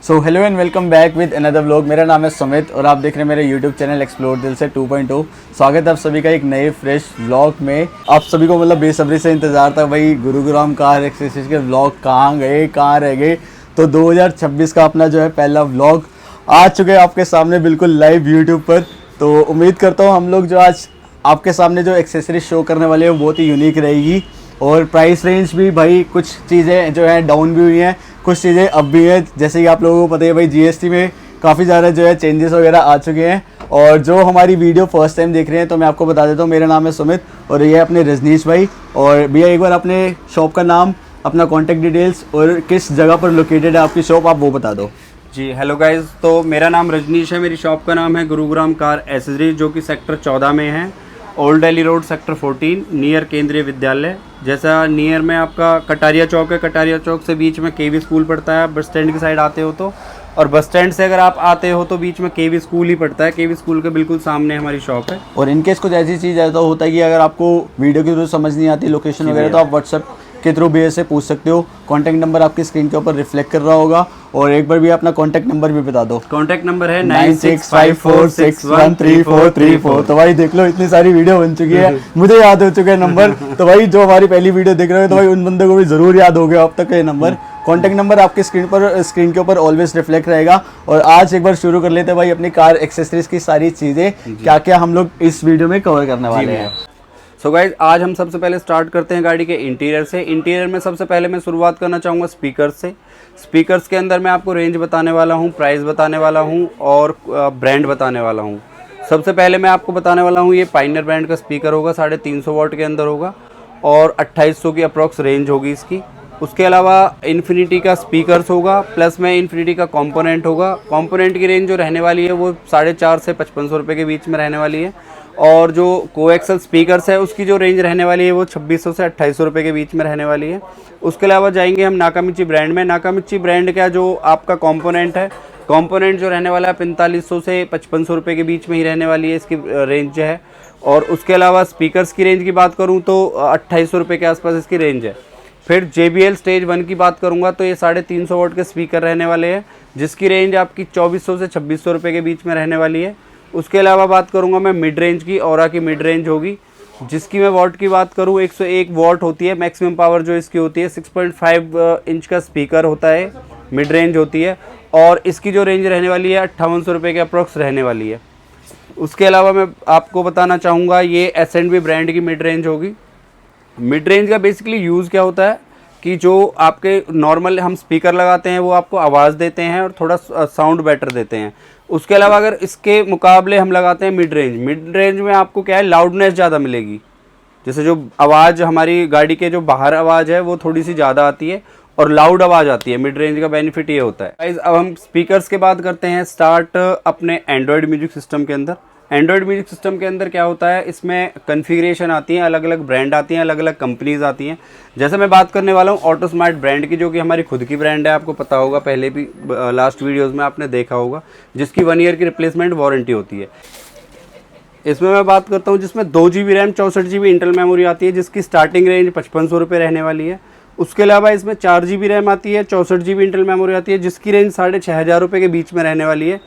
So hello and welcome back with another vlog. मेरा नाम है सुमित और आप देख रहे हैं मेरे यूट्यूब चैनल एक्सप्लोर दिल से 2.0। स्वागत है आप सभी का एक नए फ्रेश व्लॉग में। आप सभी को मतलब बेसब्री से इंतज़ार था भाई गुरुग्राम कार एक्सरसाइज के व्लॉग कहाँ गए, कहाँ रह गए। तो 2026 का अपना जो है पहला व्लॉग आ चुके हैं आपके सामने बिल्कुल लाइव यूट्यूब पर। तो उम्मीद करता हूँ हम लोग जो आज आपके सामने जो एक्सेसरीज शो करने वाले हैं वो बहुत ही यूनिक रहेगी और प्राइस रेंज भी भाई कुछ चीज़ें जो है डाउन भी हुई हैं, कुछ चीज़ें अब भी हैं। जैसे कि आप लोगों को पता है भाई जीएसटी में काफ़ी ज़्यादा जो है चेंजेस वगैरह आ चुके हैं। और जो हमारी वीडियो फर्स्ट टाइम देख रहे हैं तो मैं आपको बता देता हूँ, मेरा नाम है सुमित और ये अपने रजनीश भाई। और भैया एक बार अपने शॉप का नाम, अपना कॉन्टैक्ट डिटेल्स और किस जगह पर लोकेटेड है आपकी शॉप, आप वो बता दो। जी हेलो गाइस, तो मेरा नाम रजनीश है। मेरी शॉप का नाम है गुरुग्राम कार एसेसरीज, जो कि सेक्टर 14 में है, old Delhi road sector 14 near केंद्रीय विद्यालय। जैसा नियर में आपका कटारिया चौक है, कटारिया चौक से बीच में केवी स्कूल पड़ता है। बस स्टैंड की साइड आते हो तो, और बस स्टैंड से अगर आप आते हो तो बीच में केवी स्कूल ही पड़ता है। केवी स्कूल के बिल्कुल सामने हमारी शॉप है। और इनकेस कुछ ऐसी चीज़ ऐसा होता है कि अगर आपको वीडियो के थ्रू समझ नहीं आती लोकेशन वगैरह, तो आप व्हाट्सएप के थ्रू भी ऐसे पूछ सकते हो। कॉन्टैक्ट नंबर आपकी स्क्रीन के ऊपर रिफ्लेक्ट कर रहा होगा। और एक बार भी अपना कॉन्टैक्ट नंबर भी बता दो। कॉन्टैक्ट नंबर है 9654613434। तो भाई देख लो इतनी सारी वीडियो बन चुकी है, मुझे याद हो चुके हैं नंबर। तो भाई जो हमारी पहली वीडियो देख रहे हो तो भाई उन बंदों को भी जरूर याद हो गया अब तक ये नंबर। कॉन्टैक्ट नंबर आपकी स्क्रीन के ऊपर ऑलवेज रिफ्लेक्ट रहेगा। और आज एक बार शुरू कर लेते हैं भाई अपनी कार एक्सेसरीज की सारी चीज़ें, क्या क्या हम लोग इस वीडियो में कवर करने वाले हैं। सो गाइज, आज हम सबसे पहले स्टार्ट करते हैं गाड़ी के इंटीरियर से। इंटीरियर में सबसे पहले मैं शुरुआत करना चाहूँगा स्पीकर से। स्पीकर्स के अंदर मैं आपको रेंज बताने वाला हूँ, प्राइस बताने वाला हूँ और ब्रांड बताने वाला हूँ। सबसे पहले मैं आपको बताने वाला हूँ, ये पाइनियर ब्रांड का स्पीकर होगा, 350 वाट के अंदर होगा और 2800 की अप्रॉक्स रेंज होगी इसकी। उसके अलावा इन्फिनिटी का स्पीकर्स होगा, प्लस में इन्फिनिटी का कंपोनेंट होगा। कंपोनेंट की रेंज जो रहने वाली है वो 450 से 5500 रुपये के बीच में रहने वाली है। और जो कोएक्सल स्पीकर्स है उसकी जो रेंज रहने वाली है वो 2600 से 2800 रुपये के बीच में रहने वाली है। उसके अलावा जाएंगे हम नाकामिची ब्रांड में। नाकामिची ब्रांड का जो आपका कंपोनेंट है, कंपोनेंट जो रहने वाला है 4500 से 5500 रुपये के बीच में ही रहने वाली है इसकी रेंज है। और उसके अलावा स्पीकर्स की रेंज की बात करूँ तो 2800 रुपये के आसपास इसकी रेंज है। फिर JBL स्टेज 1 की बात करूंगा तो ये 350 वाट के स्पीकर रहने वाले हैं, जिसकी रेंज आपकी 2400 से 2600 रुपये के बीच में रहने वाली है। उसके अलावा बात करूंगा मैं मिड रेंज की, औरा की मिड रेंज होगी, जिसकी मैं वाट की बात करूं 101 वाट होती है। मैक्सिमम पावर जो इसकी होती है 6.5 इंच का स्पीकर होता है, मिड रेंज होती है। और इसकी जो रेंज रहने वाली है 5800 रुपये के अप्रॉक्स रहने वाली है। उसके अलावा मैं आपको बताना चाहूँगा ये S&V ब्रांड की मिड रेंज होगी। मिड रेंज का बेसिकली यूज़ क्या होता है कि जो आपके नॉर्मल हम स्पीकर लगाते हैं वो आपको आवाज़ देते हैं और थोड़ा साउंड बेटर देते हैं। उसके अलावा अगर इसके मुकाबले हम लगाते हैं मिड रेंज में आपको क्या है, लाउडनेस ज़्यादा मिलेगी। जैसे जो आवाज़ हमारी गाड़ी के जो बाहर आवाज़ है वो थोड़ी सी ज़्यादा आती है और लाउड आवाज़ आती है। मिड रेंज का बेनिफिट ये होता है। गाइस, अब हम स्पीकर्स के बात करते हैं स्टार्ट अपने एंड्रॉयड म्यूजिक सिस्टम के अंदर। एंड्रॉयड म्यूजिक सिस्टम के अंदर क्या होता है, इसमें कन्फिग्रेशन आती हैं, अलग अलग ब्रांड आती हैं, अलग अलग कंपनीज आती हैं। जैसे मैं बात करने वाला हूँ ऑटो स्मार्ट ब्रांड की, जो कि हमारी खुद की ब्रांड है, आपको पता होगा, पहले भी लास्ट वीडियोस में आपने देखा होगा, जिसकी 1 ईयर की रिप्लेसमेंट वारंटी होती है। इसमें मैं बात करता हूँ जिसमें 2 GB RAM 64 GB internal memory आती है, जिसकी स्टार्टिंग रेंज 5500 रुपये रहने वाली है। उसके अलावा इसमें 4 GB रैम आती है, 64 GB इंटरनल मेमोरी आती है, जिसकी रेंज 6500 रुपये के बीच में रहने वाली है।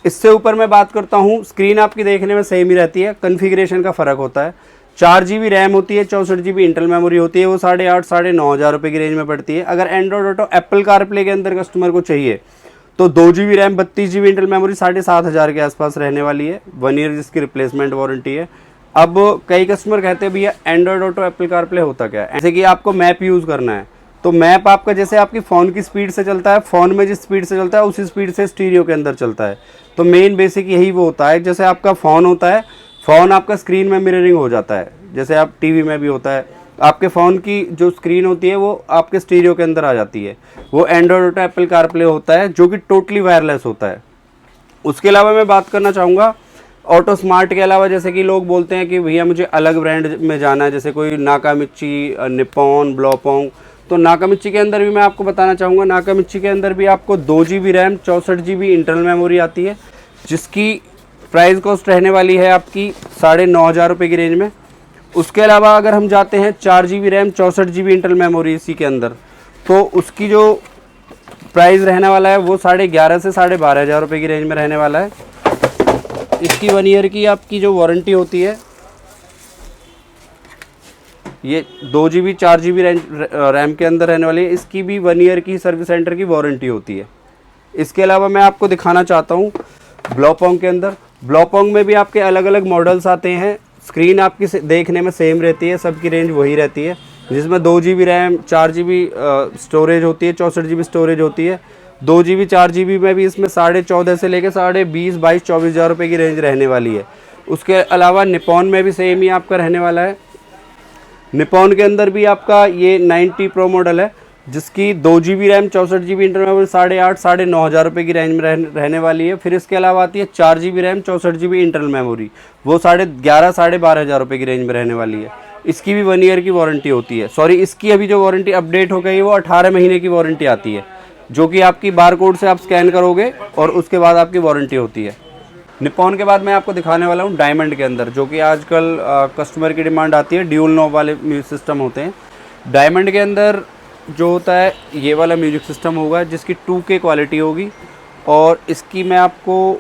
इससे ऊपर मैं बात करता हूँ, स्क्रीन आपकी देखने में सेम ही रहती है, कन्फिग्रेशन का फ़र्क होता है। 4 GB रैम होती है, 64 GB इंटरनल मेमोरी होती है, वो 8,500 साढ़े 9,000 रुपये की रेंज में पड़ती है। अगर एंड्रॉयड ऑटो एप्पल कारप्ले के अंदर कस्टमर को चाहिए तो 2 GB RAM 32 GB internal memory 7,500 के आसपास रहने वाली है, 1 ईयर जिसकी रिप्लेसमेंट वारंटी है। अब कई कस्टमर कहते हैं भैया एंड्रॉयड ऑटो एप्पल कारप्ले होता क्या है। जैसे कि आपको मैप यूज़ करना है तो मैप आपका जैसे आपकी फ़ोन की स्पीड से चलता है, फ़ोन में जिस स्पीड से चलता है उसी स्पीड से स्टीरियो के अंदर चलता है। तो मेन बेसिक यही वो होता है। जैसे आपका फ़ोन होता है, फ़ोन आपका स्क्रीन में मिररिंग हो जाता है, जैसे आप टीवी में भी होता है, आपके फ़ोन की जो स्क्रीन होती है वो आपके स्टीरियो के अंदर आ जाती है। वो एंड्रॉयड ऑटो एप्पल कारप्ले होता है, जो कि टोटली वायरलेस होता है। उसके अलावा मैं बात करना चाहूँगा ऑटो स्मार्ट के अलावा, जैसे कि लोग बोलते हैं कि भैया मुझे अलग ब्रांड में जाना है, जैसे कोई नाकामिची, निप्पॉन, ब्लोपोंग। तो नाकामिची के अंदर भी मैं आपको बताना चाहूँगा, नाकामिची के अंदर भी आपको 2 GB RAM 64 GB internal memory आती है, जिसकी प्राइस कॉस्ट रहने वाली है आपकी 9,500 रुपये की रेंज में। उसके अलावा अगर हम जाते हैं 4 GB RAM 64 GB internal memory इसी के अंदर, तो उसकी जो प्राइस रहने वाला है वो 11,500 से 12,500 रुपये की रेंज में रहने वाला है। इसकी 1 ईयर की आपकी जो वारंटी होती है, ये 2 GB 4 GB रैम के अंदर रहने वाली है। इसकी भी 1 ईयर की सर्विस सेंटर की वारंटी होती है। इसके अलावा मैं आपको दिखाना चाहता हूँ ब्लॉपोंग के अंदर। ब्लॉपोंग में भी आपके अलग अलग मॉडल्स आते हैं। स्क्रीन आपकी देखने में सेम रहती है, सबकी रेंज वही रहती है, जिसमें 2 GB रैम 4 GB स्टोरेज होती है, 64 GB स्टोरेज होती है। 2 GB 4 GB में भी इसमें 14.5 से लेकर 20.5 22 24,000 रुपये की रेंज रहने वाली है। उसके अलावा निपॉन में भी सेम ही आपका रहने वाला है। निपॉन के अंदर भी आपका ये 90 प्रो मॉडल है, जिसकी 2 GB RAM 64 GB internal memory 8,500 साढ़े 9,000 रुपये की रेंज में रहने वाली है। फिर इसके अलावा आती है 4 GB RAM 64 GB internal memory, वो 11,500 साढ़े 12,000 रुपये की रेंज में रहने वाली है। इसकी भी 1 ईयर की वारंटी होती है। सॉरी, इसकी अभी जो वारंटी अपडेट हो गई है वो 18 महीने की वारंटी आती है, जो कि आपकी बारकोड से आप स्कैन करोगे और उसके बाद आपकी वारंटी होती है। निपॉन के बाद मैं आपको दिखाने वाला हूँ डायमंड के अंदर, जो कि आजकल कस्टमर की डिमांड आती है। ड्यूल नॉब वाले म्यूजिक सिस्टम होते हैं। डायमंड के अंदर जो होता है ये वाला म्यूजिक सिस्टम होगा, जिसकी 2K क्वालिटी होगी। और इसकी मैं आपको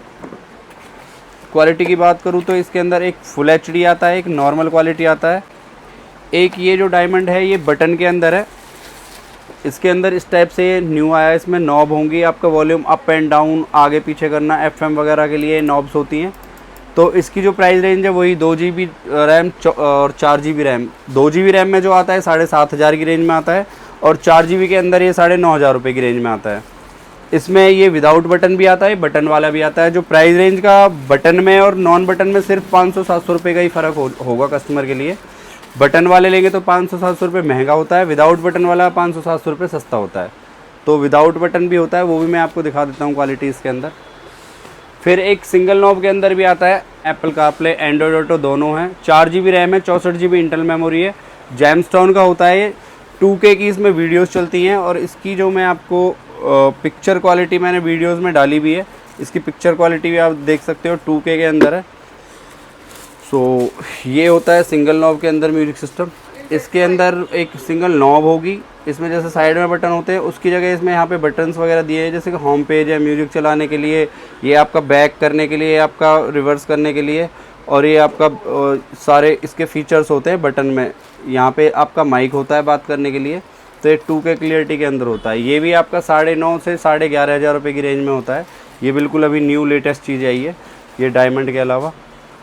क्वालिटी की बात करूँ तो इसके अंदर एक फुल HD आता है, एक नॉर्मल क्वालिटी आता है। एक ये जो डायमंड है ये बटन के अंदर है। इसके अंदर इस टाइप से न्यू आया है, इसमें नॉब होंगी, आपका वॉल्यूम अप एंड डाउन आगे पीछे करना, FM वगैरह के लिए नॉब्स होती हैं। तो इसकी जो प्राइस रेंज है वही 2 GB रैम और 4 GB रैम। 2 GB रैम में जो आता है 7,500 की रेंज में आता है, और 4 GB के अंदर ये 9,500 रुपये की रेंज में आता है। इसमें ये विदाउट बटन भी आता है, बटन वाला भी आता है। जो प्राइस रेंज का बटन में और नॉन बटन में सिर्फ 500-700 रुपये का ही फ़र्क होगा कस्टमर के लिए। बटन वाले लेंगे तो 500-700 रुपये महंगा होता है, विदाउट बटन वाला 500-700 रुपये सस्ता होता है। तो विदाउट बटन भी होता है, वो भी मैं आपको दिखा देता हूँ क्वालिटी इसके अंदर। फिर एक सिंगल नॉब के अंदर भी आता है, एप्पल कारप्ले एंड्रॉयड ऑटो दोनों हैं। 4 GB रैम है, 64 GB इंटरनल मेमोरी है। जैमस्टोन का होता है ये, 2K की इसमें वीडियोस चलती हैं। और इसकी जो मैं आपको पिक्चर क्वालिटी मैंने वीडियोस में डाली भी है, इसकी पिक्चर क्वालिटी भी आप देख सकते हो, 2K के अंदर है। सो ये होता है सिंगल नॉब के अंदर म्यूजिक सिस्टम। इसके अंदर एक सिंगल नॉब होगी, इसमें जैसे साइड में बटन होते हैं उसकी जगह इसमें यहाँ पे बटन्स वगैरह दिए हैं, जैसे कि होम पेज है म्यूजिक चलाने के लिए, ये आपका बैक करने के लिए, आपका रिवर्स करने के लिए, और ये आपका सारे इसके फीचर्स होते हैं बटन में। यहाँ पे आपका माइक होता है बात करने के लिए, तो ये 2K क्लियरिटी के अंदर होता है। ये भी आपका 9,500 से 11,500 रुपये की रेंज में होता है। ये बिल्कुल अभी न्यू लेटेस्ट चीज़ आई है ये डायमंड के अलावा।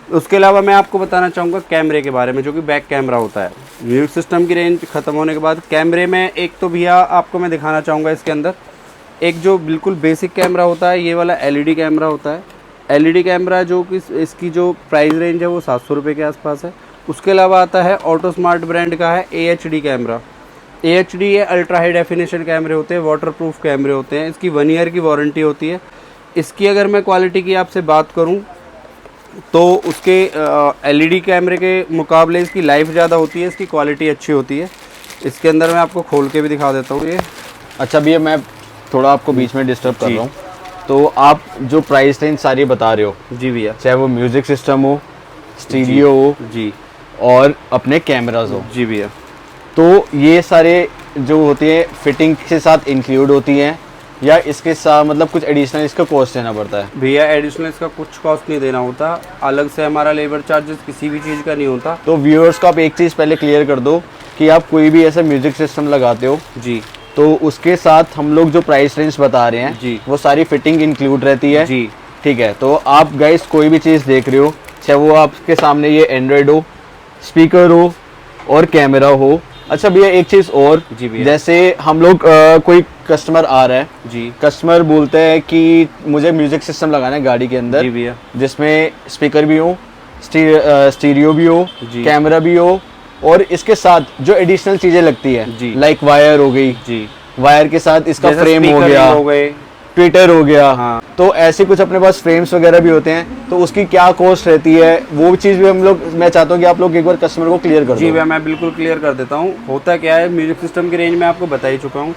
उसके अलावा मैं आपको बताना चाहूँगा कैमरे के बारे में, जो कि बैक कैमरा होता है। म्यूजिक सिस्टम की रेंज ख़त्म होने के बाद कैमरे में एक तो भैया आपको मैं दिखाना चाहूँगा इसके अंदर एक जो बिल्कुल बेसिक कैमरा होता है, ये वाला LED कैमरा होता है। LED कैमरा जो कि इसकी जो प्राइस रेंज है वो 700 रुपये के आसपास है। उसके अलावा आता है ऑटो स्मार्ट ब्रांड का है AHD कैमरा। AHD ये अल्ट्रा हाई डेफिनेशन कैमरे होते हैं, वाटरप्रूफ कैमरे होते हैं। इसकी 1 ईयर की वारंटी होती है। इसकी अगर मैं क्वालिटी की आपसे बात करूं तो उसके LED कैमरे के मुकाबले इसकी लाइफ ज़्यादा होती है, इसकी क्वालिटी अच्छी होती है। इसके अंदर मैं आपको खोल के भी दिखा देता हूँ ये। अच्छा भैया, मैं थोड़ा आपको बीच में डिस्टर्ब कर रहा हूँ, तो आप जो प्राइस रेंज सारी बता रहे हो जी भैया, चाहे वो म्यूजिक सिस्टम हो, स्टीरियो हो जी, और अपने कैमराज हो जी भैया, तो ये सारे जो होती है फिटिंग के साथ इंक्लूड होती हैं या इसके साथ मतलब कुछ एडिशनल इसका कॉस्ट देना पड़ता है? भैया एडिशनल इसका कुछ कॉस्ट नहीं देना होता, अलग से हमारा लेबर चार्जेस किसी भी चीज़ का नहीं होता। तो व्यूअर्स को आप एक चीज़ पहले क्लियर कर दो कि आप कोई भी ऐसा म्यूजिक सिस्टम लगाते हो जी, तो उसके साथ हम लोग जो प्राइस रेंज बता रहे हैं जी, वो सारी फिटिंग इंक्लूड रहती है जी, ठीक है। तो आप गाइस कोई भी चीज़ देख रहे हो, चाहे वो आपके सामने ये एंड्रॉयड हो, स्पीकर हो और कैमरा हो। अच्छा भैया एक चीज़ और, जी भैया, जैसे हम लोग कोई कस्टमर आ रहा है जी, कस्टमर बोलते हैं कि मुझे म्यूजिक सिस्टम लगाना है गाड़ी के अंदर, जी भैया, जिसमें स्पीकर भी हो, स्टीरियो भी हो, जी, कैमरा भी हो और इसके साथ जो एडिशनल चीजें लगती है जी, लाइक वायर हो गई, जी, वायर के साथ इसका जैसे फ्रेम हो स्पीकर गया, हो गए, ट्विटर हो गया, हाँ, तो ऐसे कुछ अपने पास फ्रेम्स वगैरह भी होते हैं, तो उसकी क्या कॉस्ट रहती है वो चीज़ भी हम लोग, मैं चाहता हूँ कि आप लोग एक बार कस्टमर को क्लियर कर दो। जी भैया मैं बिल्कुल क्लियर कर देता हूँ। होता क्या है, म्यूजिक सिस्टम की रेंज में आपको बता ही चुका हूँ।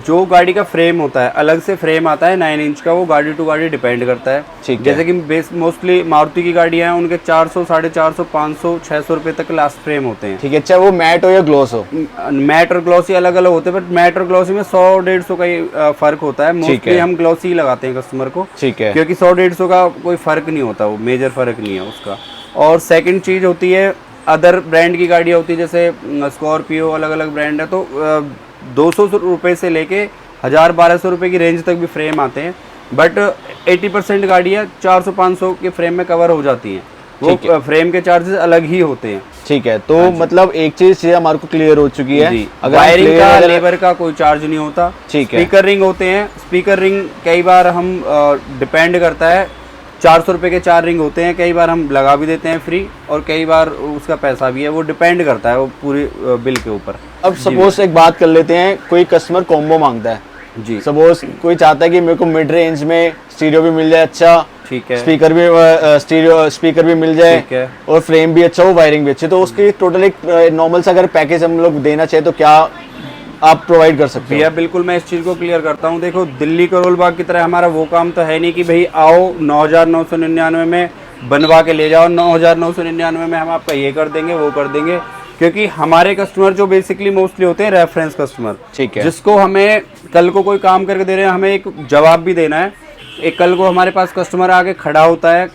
जो गाड़ी का फ्रेम होता है, अलग से फ्रेम आता है 9 इंच का, वो गाड़ी टू गाड़ी डिपेंड करता है। ठीक है। जैसे कि बेस मोस्टली मारुति की गाड़ियां हैं, उनके 400, 450, 500, 600 रुपए तक लास्ट फ्रेम होते हैं। ठीक है, चाहे वो मैट हो या ग्लॉस हो। मैट और ग्लॉसी अलग अलग होते हैं, बट मैट और ग्लॉसी में 100-150 का ही फर्क होता है। मोस्टली हम ग्लॉसी ही लगाते हैं कस्टमर को, ठीक है, क्योंकि 100-150 का कोई फर्क नहीं होता, वो मेजर फर्क नहीं है उसका। और सेकंड चीज होती है, अदर ब्रांड की गाड़ियाँ होती है, जैसे स्कॉर्पियो, अलग अलग ब्रांड है, तो 200 रुपये से लेके 1000-1200 रुपये की रेंज तक भी फ्रेम आते हैं। बट 80% गाड़ियाँ 400-500 के फ्रेम में कवर हो जाती हैं। वो फ्रेम के चार्जेस अलग ही होते हैं। ठीक है, तो मतलब एक चीज हमारे को क्लियर हो चुकी है, अगर वायरिंग का, लेबर का कोई चार्ज नहीं होता। ठीक है। स्पीकर रिंग होते हैं, स्पीकर रिंग कई बार हम डिपेंड करता है, 400 रुपये के 4 रिंग होते हैं, कई बार हम लगा भी देते हैं फ्री, और कई बार उसका पैसा भी है, वो डिपेंड करता है वो पूरी बिल के ऊपर। अब सपोज एक बात कर लेते हैं, कोई कस्टमर कॉम्बो मांगता है जी, सपोज कोई चाहता है कि मेरे को मिड रेंज में स्टीरियो भी मिल जाए, अच्छा ठीक है, स्पीकर भी स्पीकर भी मिल जाए, ठीक है, और फ्रेम भी अच्छा हो, वायरिंग भी अच्छी, तो उसकी टोटल एक नॉर्मल सा अगर पैकेज हम लोग देना चाहे तो क्या आप प्रोवाइड कर सकते भैया? बिल्कुल, मैं इस चीज़ को क्लियर करता हूँ। देखो, दिल्ली करोल बाग की तरह हमारा वो काम तो है नहीं कि भाई आओ 9999 में बनवा के ले जाओ, 9999 में हम आपका ये कर देंगे, वो कर देंगे, क्योंकि हमारे कस्टमर जो बेसिकली मोस्टली होते हैं रेफरेंस कस्टमर, ठीक है, जिसको हमें कल को कोई काम करके दे रहे हैं, हमें एक जवाब भी देना है। एक कल को हमारे पास कस्टमर आके खड़ा होता है,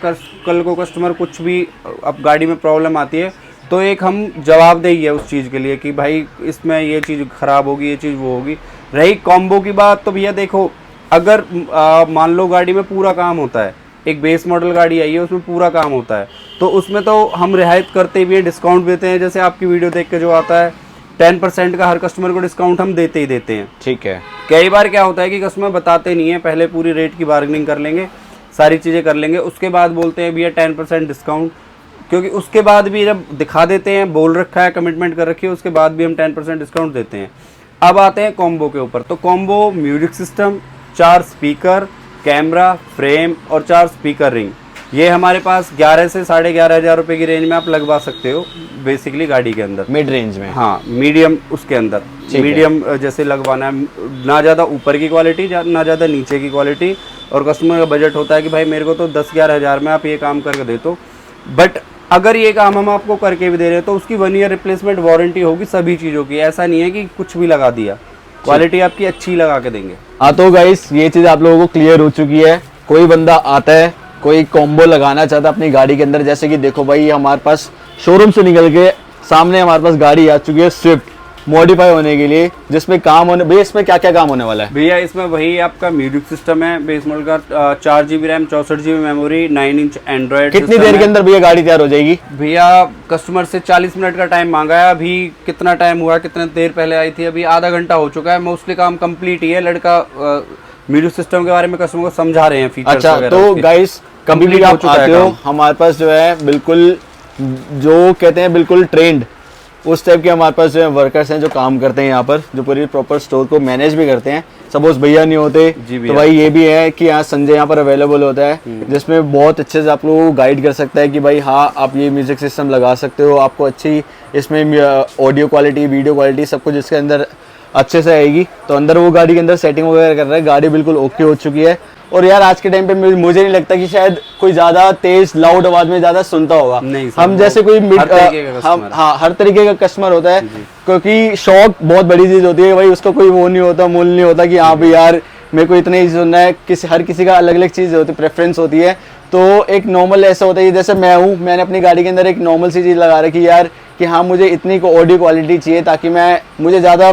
कल को कस्टमर कुछ भी, अब गाड़ी में प्रॉब्लम आती है, तो एक हम जवाबदेही है उस चीज़ के लिए कि भाई इसमें ये चीज़ ख़राब होगी, ये चीज़ वो होगी। रही कॉम्बो की बात, तो भैया देखो, अगर मान लो गाड़ी में पूरा काम होता है, एक बेस मॉडल गाड़ी आई है उसमें पूरा काम होता है, तो उसमें तो हम रियायत करते भी हैं, डिस्काउंट देते हैं। जैसे आपकी वीडियो देख के जो आता है 10% का हर कस्टमर को डिस्काउंट हम देते ही देते हैं। ठीक है। कई बार क्या होता है कि कस्टमर बताते नहीं है, पहले पूरी रेट की बार्गेनिंग कर लेंगे, सारी चीज़ें कर लेंगे, उसके बाद बोलते हैं भैया 10% डिस्काउंट, क्योंकि उसके बाद भी जब दिखा देते हैं, बोल रखा है, कमिटमेंट कर रखी है, उसके बाद भी हम 10% डिस्काउंट देते हैं। अब आते हैं कॉम्बो के ऊपर, तो combo music system, 4 speaker, camera, frame और 4 स्पीकर रिंग, ये हमारे पास 11 से 11,500 रुपये की रेंज में आप लगवा सकते हो बेसिकली गाड़ी के अंदर, मिड रेंज में। हाँ, मीडियम उसके अंदर, मीडियम जैसे लगवाना है, ना ज़्यादा ऊपर की क्वालिटी, ना ज़्यादा नीचे की क्वालिटी, और कस्टमर का बजट होता है कि भाई मेरे को तो 10-11 हज़ार में आप ये काम करके दे दो। बट अगर ये काम हम आपको करके भी दे रहे हैं तो उसकी 1 ईयर रिप्लेसमेंट वारंटी होगी सभी चीज़ों की, ऐसा नहीं है कि कुछ भी लगा दिया, क्वालिटी आपकी अच्छी लगा के देंगे। हाँ, तो गाइस ये चीज़ आप लोगों को क्लियर हो चुकी है। कोई बंदा आता है, कोई कॉम्बो लगाना चाहता है अपनी गाड़ी के अंदर, जैसे कि देखो भाई हमारे पास शोरूम से निकल के सामने हमारे पास गाड़ी आ चुकी है स्विफ्ट मॉडिफाई होने के लिए, जिसमें काम होने, भैया इसमें क्या क्या काम होने वाला है? भैया इसमें वही आपका म्यूजिक सिस्टम है बेस मॉडल का, 4 GB RAM, 64 GB memory, 9 inch Android. कितनी देर के अंदर भैया गाड़ी तैयार हो जाएगी? भैया कस्टमर से 40 मिनट का टाइम मांगा है, अभी कितना टाइम हुआ, कितने देर पहले आई थी, अभी आधा घंटा हो चुका है। मोस्टली काम कंप्लीट ही है, लड़का म्यूजिक सिस्टम के बारे में कस्टमर को समझा रहे हैं, फीचर्स अच्छा, तो गाइस कभी भी आप आते हो हमारे पास जो है बिल्कुल, जो कहते हैं बिल्कुल ट्रेंड उस टाइप के हमारे पास जो है वर्कर्स हैं जो काम करते हैं यहाँ पर, जो पूरी प्रॉपर स्टोर को मैनेज भी करते हैं। सपोज भैया नहीं होते तो भाई ये भी है कि यहाँ संजय यहाँ पर अवेलेबल होता है, जिसमें बहुत अच्छे से आप लोगों को गाइड कर सकता है कि भाई हाँ आप ये म्यूजिक सिस्टम लगा सकते हो, आपको अच्छी इसमें ऑडियो क्वालिटी, वीडियो क्वालिटी सब कुछ इसके अंदर अच्छे से आएगी। तो अंदर वो गाड़ी के अंदर सेटिंग वगैरह कर रहा है, गाड़ी बिल्कुल ओके हो चुकी है। और यार आज के टाइम पे मुझे नहीं लगता कि शायद कोई ज्यादा तेज लाउड आवाज में ज्यादा सुनता होगा। हम जैसे कोई हर तरीके का कस्टमर होता है, क्योंकि शौक बहुत बड़ी चीज होती है भाई, उसका कोई वो नहीं होता, मूल नहीं होता कि हाँ भाई यार मेरे को इतना ही सुनना है। हर किसी का अलग अलग चीज होती है, प्रेफरेंस होती है। तो एक नॉर्मल ऐसा होता है, जैसे मैं हूँ, मैंने अपनी गाड़ी के अंदर एक नॉर्मल सी चीज लगा रखी यार कि हाँ मुझे इतनी ऑडियो क्वालिटी चाहिए ताकि मुझे ज्यादा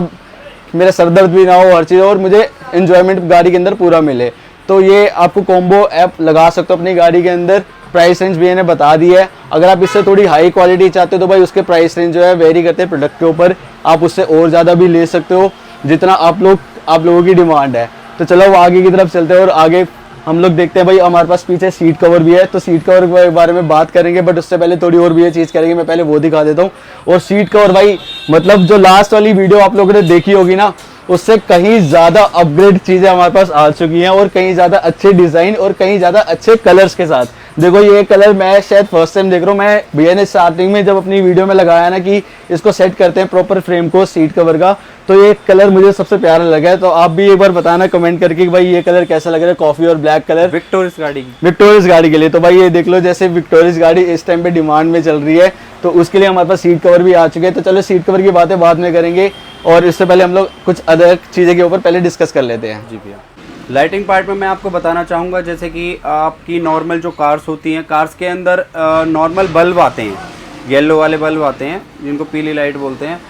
मेरा सर दर्द भी ना हो, हर चीज़, और मुझे एंजॉयमेंट गाड़ी के अंदर पूरा मिले। तो ये आपको कॉम्बो ऐप लगा सकते हो अपनी गाड़ी के अंदर। प्राइस रेंज भी इन्हें बता दी है। अगर आप इससे थोड़ी हाई क्वालिटी चाहते हो तो भाई उसके प्राइस रेंज जो है वेरी करते हैं प्रोडक्ट के ऊपर, आप उससे और ज़्यादा भी ले सकते हो जितना आप लोगों की डिमांड है। तो चलो अब आगे की तरफ चलते हैं और आगे हम लोग देखते हैं। भाई हमारे पास पीछे सीट कवर भी है, तो सीट कवर के बारे में बात करेंगे, बट उससे पहले थोड़ी और भी ये चीज़ करेंगे। मैं पहले वो दिखा देता हूँ। और सीट कवर भाई मतलब जो लास्ट वाली वीडियो आप लोगों ने देखी होगी ना, उससे कहीं ज्यादा अपग्रेड चीजें हमारे पास आ चुकी हैं और कहीं ज्यादा अच्छे डिजाइन और कहीं ज्यादा अच्छे कलर्स के साथ। देखो ये कलर मैं शायद फर्स्ट टाइम देख रहा हूँ। मैं भैया ने स्टार्टिंग में जब अपनी वीडियो में लगाया ना कि इसको सेट करते हैं प्रॉपर फ्रेम को सीट कवर का, तो ये कलर मुझे सबसे प्यारा लगा है। तो आप भी एक बार बताना कमेंट करके कि भाई ये कलर कैसा लग रहा है, कॉफी और ब्लैक कलर विक्टोरियस गाड़ी की, विक्टोरियस गाड़ी के लिए। तो भाई ये देख लो, जैसे विक्टोरियस गाड़ी इस टाइम पे डिमांड में चल रही है, तो उसके लिए हमारे पास सीट कवर भी आ चुके हैं। तो चलो सीट कवर की बातें बाद में करेंगे और इससे पहले हम लोग कुछ अदर चीज़ें के ऊपर पहले डिस्कस कर लेते हैं। जी भैया। लाइटिंग पार्ट में मैं आपको बताना चाहूँगा, जैसे कि आपकी नॉर्मल जो कार्स होती हैं, कार्स के अंदर नॉर्मल बल्ब आते हैं, येलो वाले बल्ब आते हैं जिनको पीली लाइट बोलते हैं।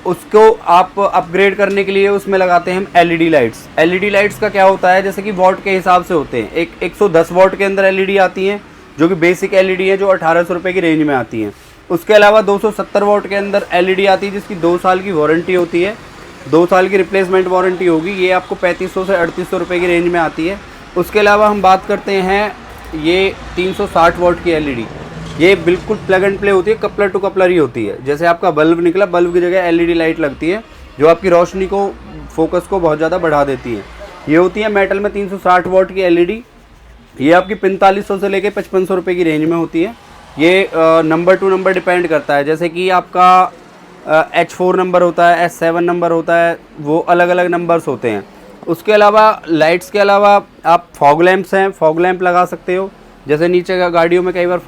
उसको आप अपग्रेड करने के लिए उसमें लगाते हैं हम एलईडी लाइट्स। एलईडी लाइट्स का क्या होता है, जैसे कि वॉट के हिसाब से होते हैं। 110 वॉट के अंदर एलईडी आती हैं जो कि बेसिक एलईडी है, जो 1800 रुपये की रेंज में आती हैं। उसके अलावा 270 वॉट के अंदर एलईडी आती है जिसकी 2 साल की वारंटी होती है, 2 साल की रिप्लेसमेंट वारंटी होगी। ये आपको 3500 से 3800 रुपये की रेंज में आती है। उसके अलावा हम बात करते हैं ये 360 वॉट की एलईडी। ये बिल्कुल प्लग एंड प्ले होती है, कपलर टू कपलर ही होती है। जैसे आपका बल्ब निकला, बल्ब की जगह एलईडी लाइट लगती है जो आपकी रोशनी को, फोकस को बहुत ज़्यादा बढ़ा देती है। ये होती है मेटल में 360 वॉट की एलईडी। ये आपकी 4500 से लेके 5500 रुपये की रेंज में होती है। ये नंबर टू नंबर डिपेंड करता है, जैसे कि आपका H4 नंबर होता है, S7 नंबर होता है, वो अलग अलग नंबर्स होते हैं। उसके अलावा लाइट्स के अलावा आप फॉग लैंप्स हैं, फॉग लैंप लगा सकते हो। जैसे नीचे का गाड़ियों में कई बार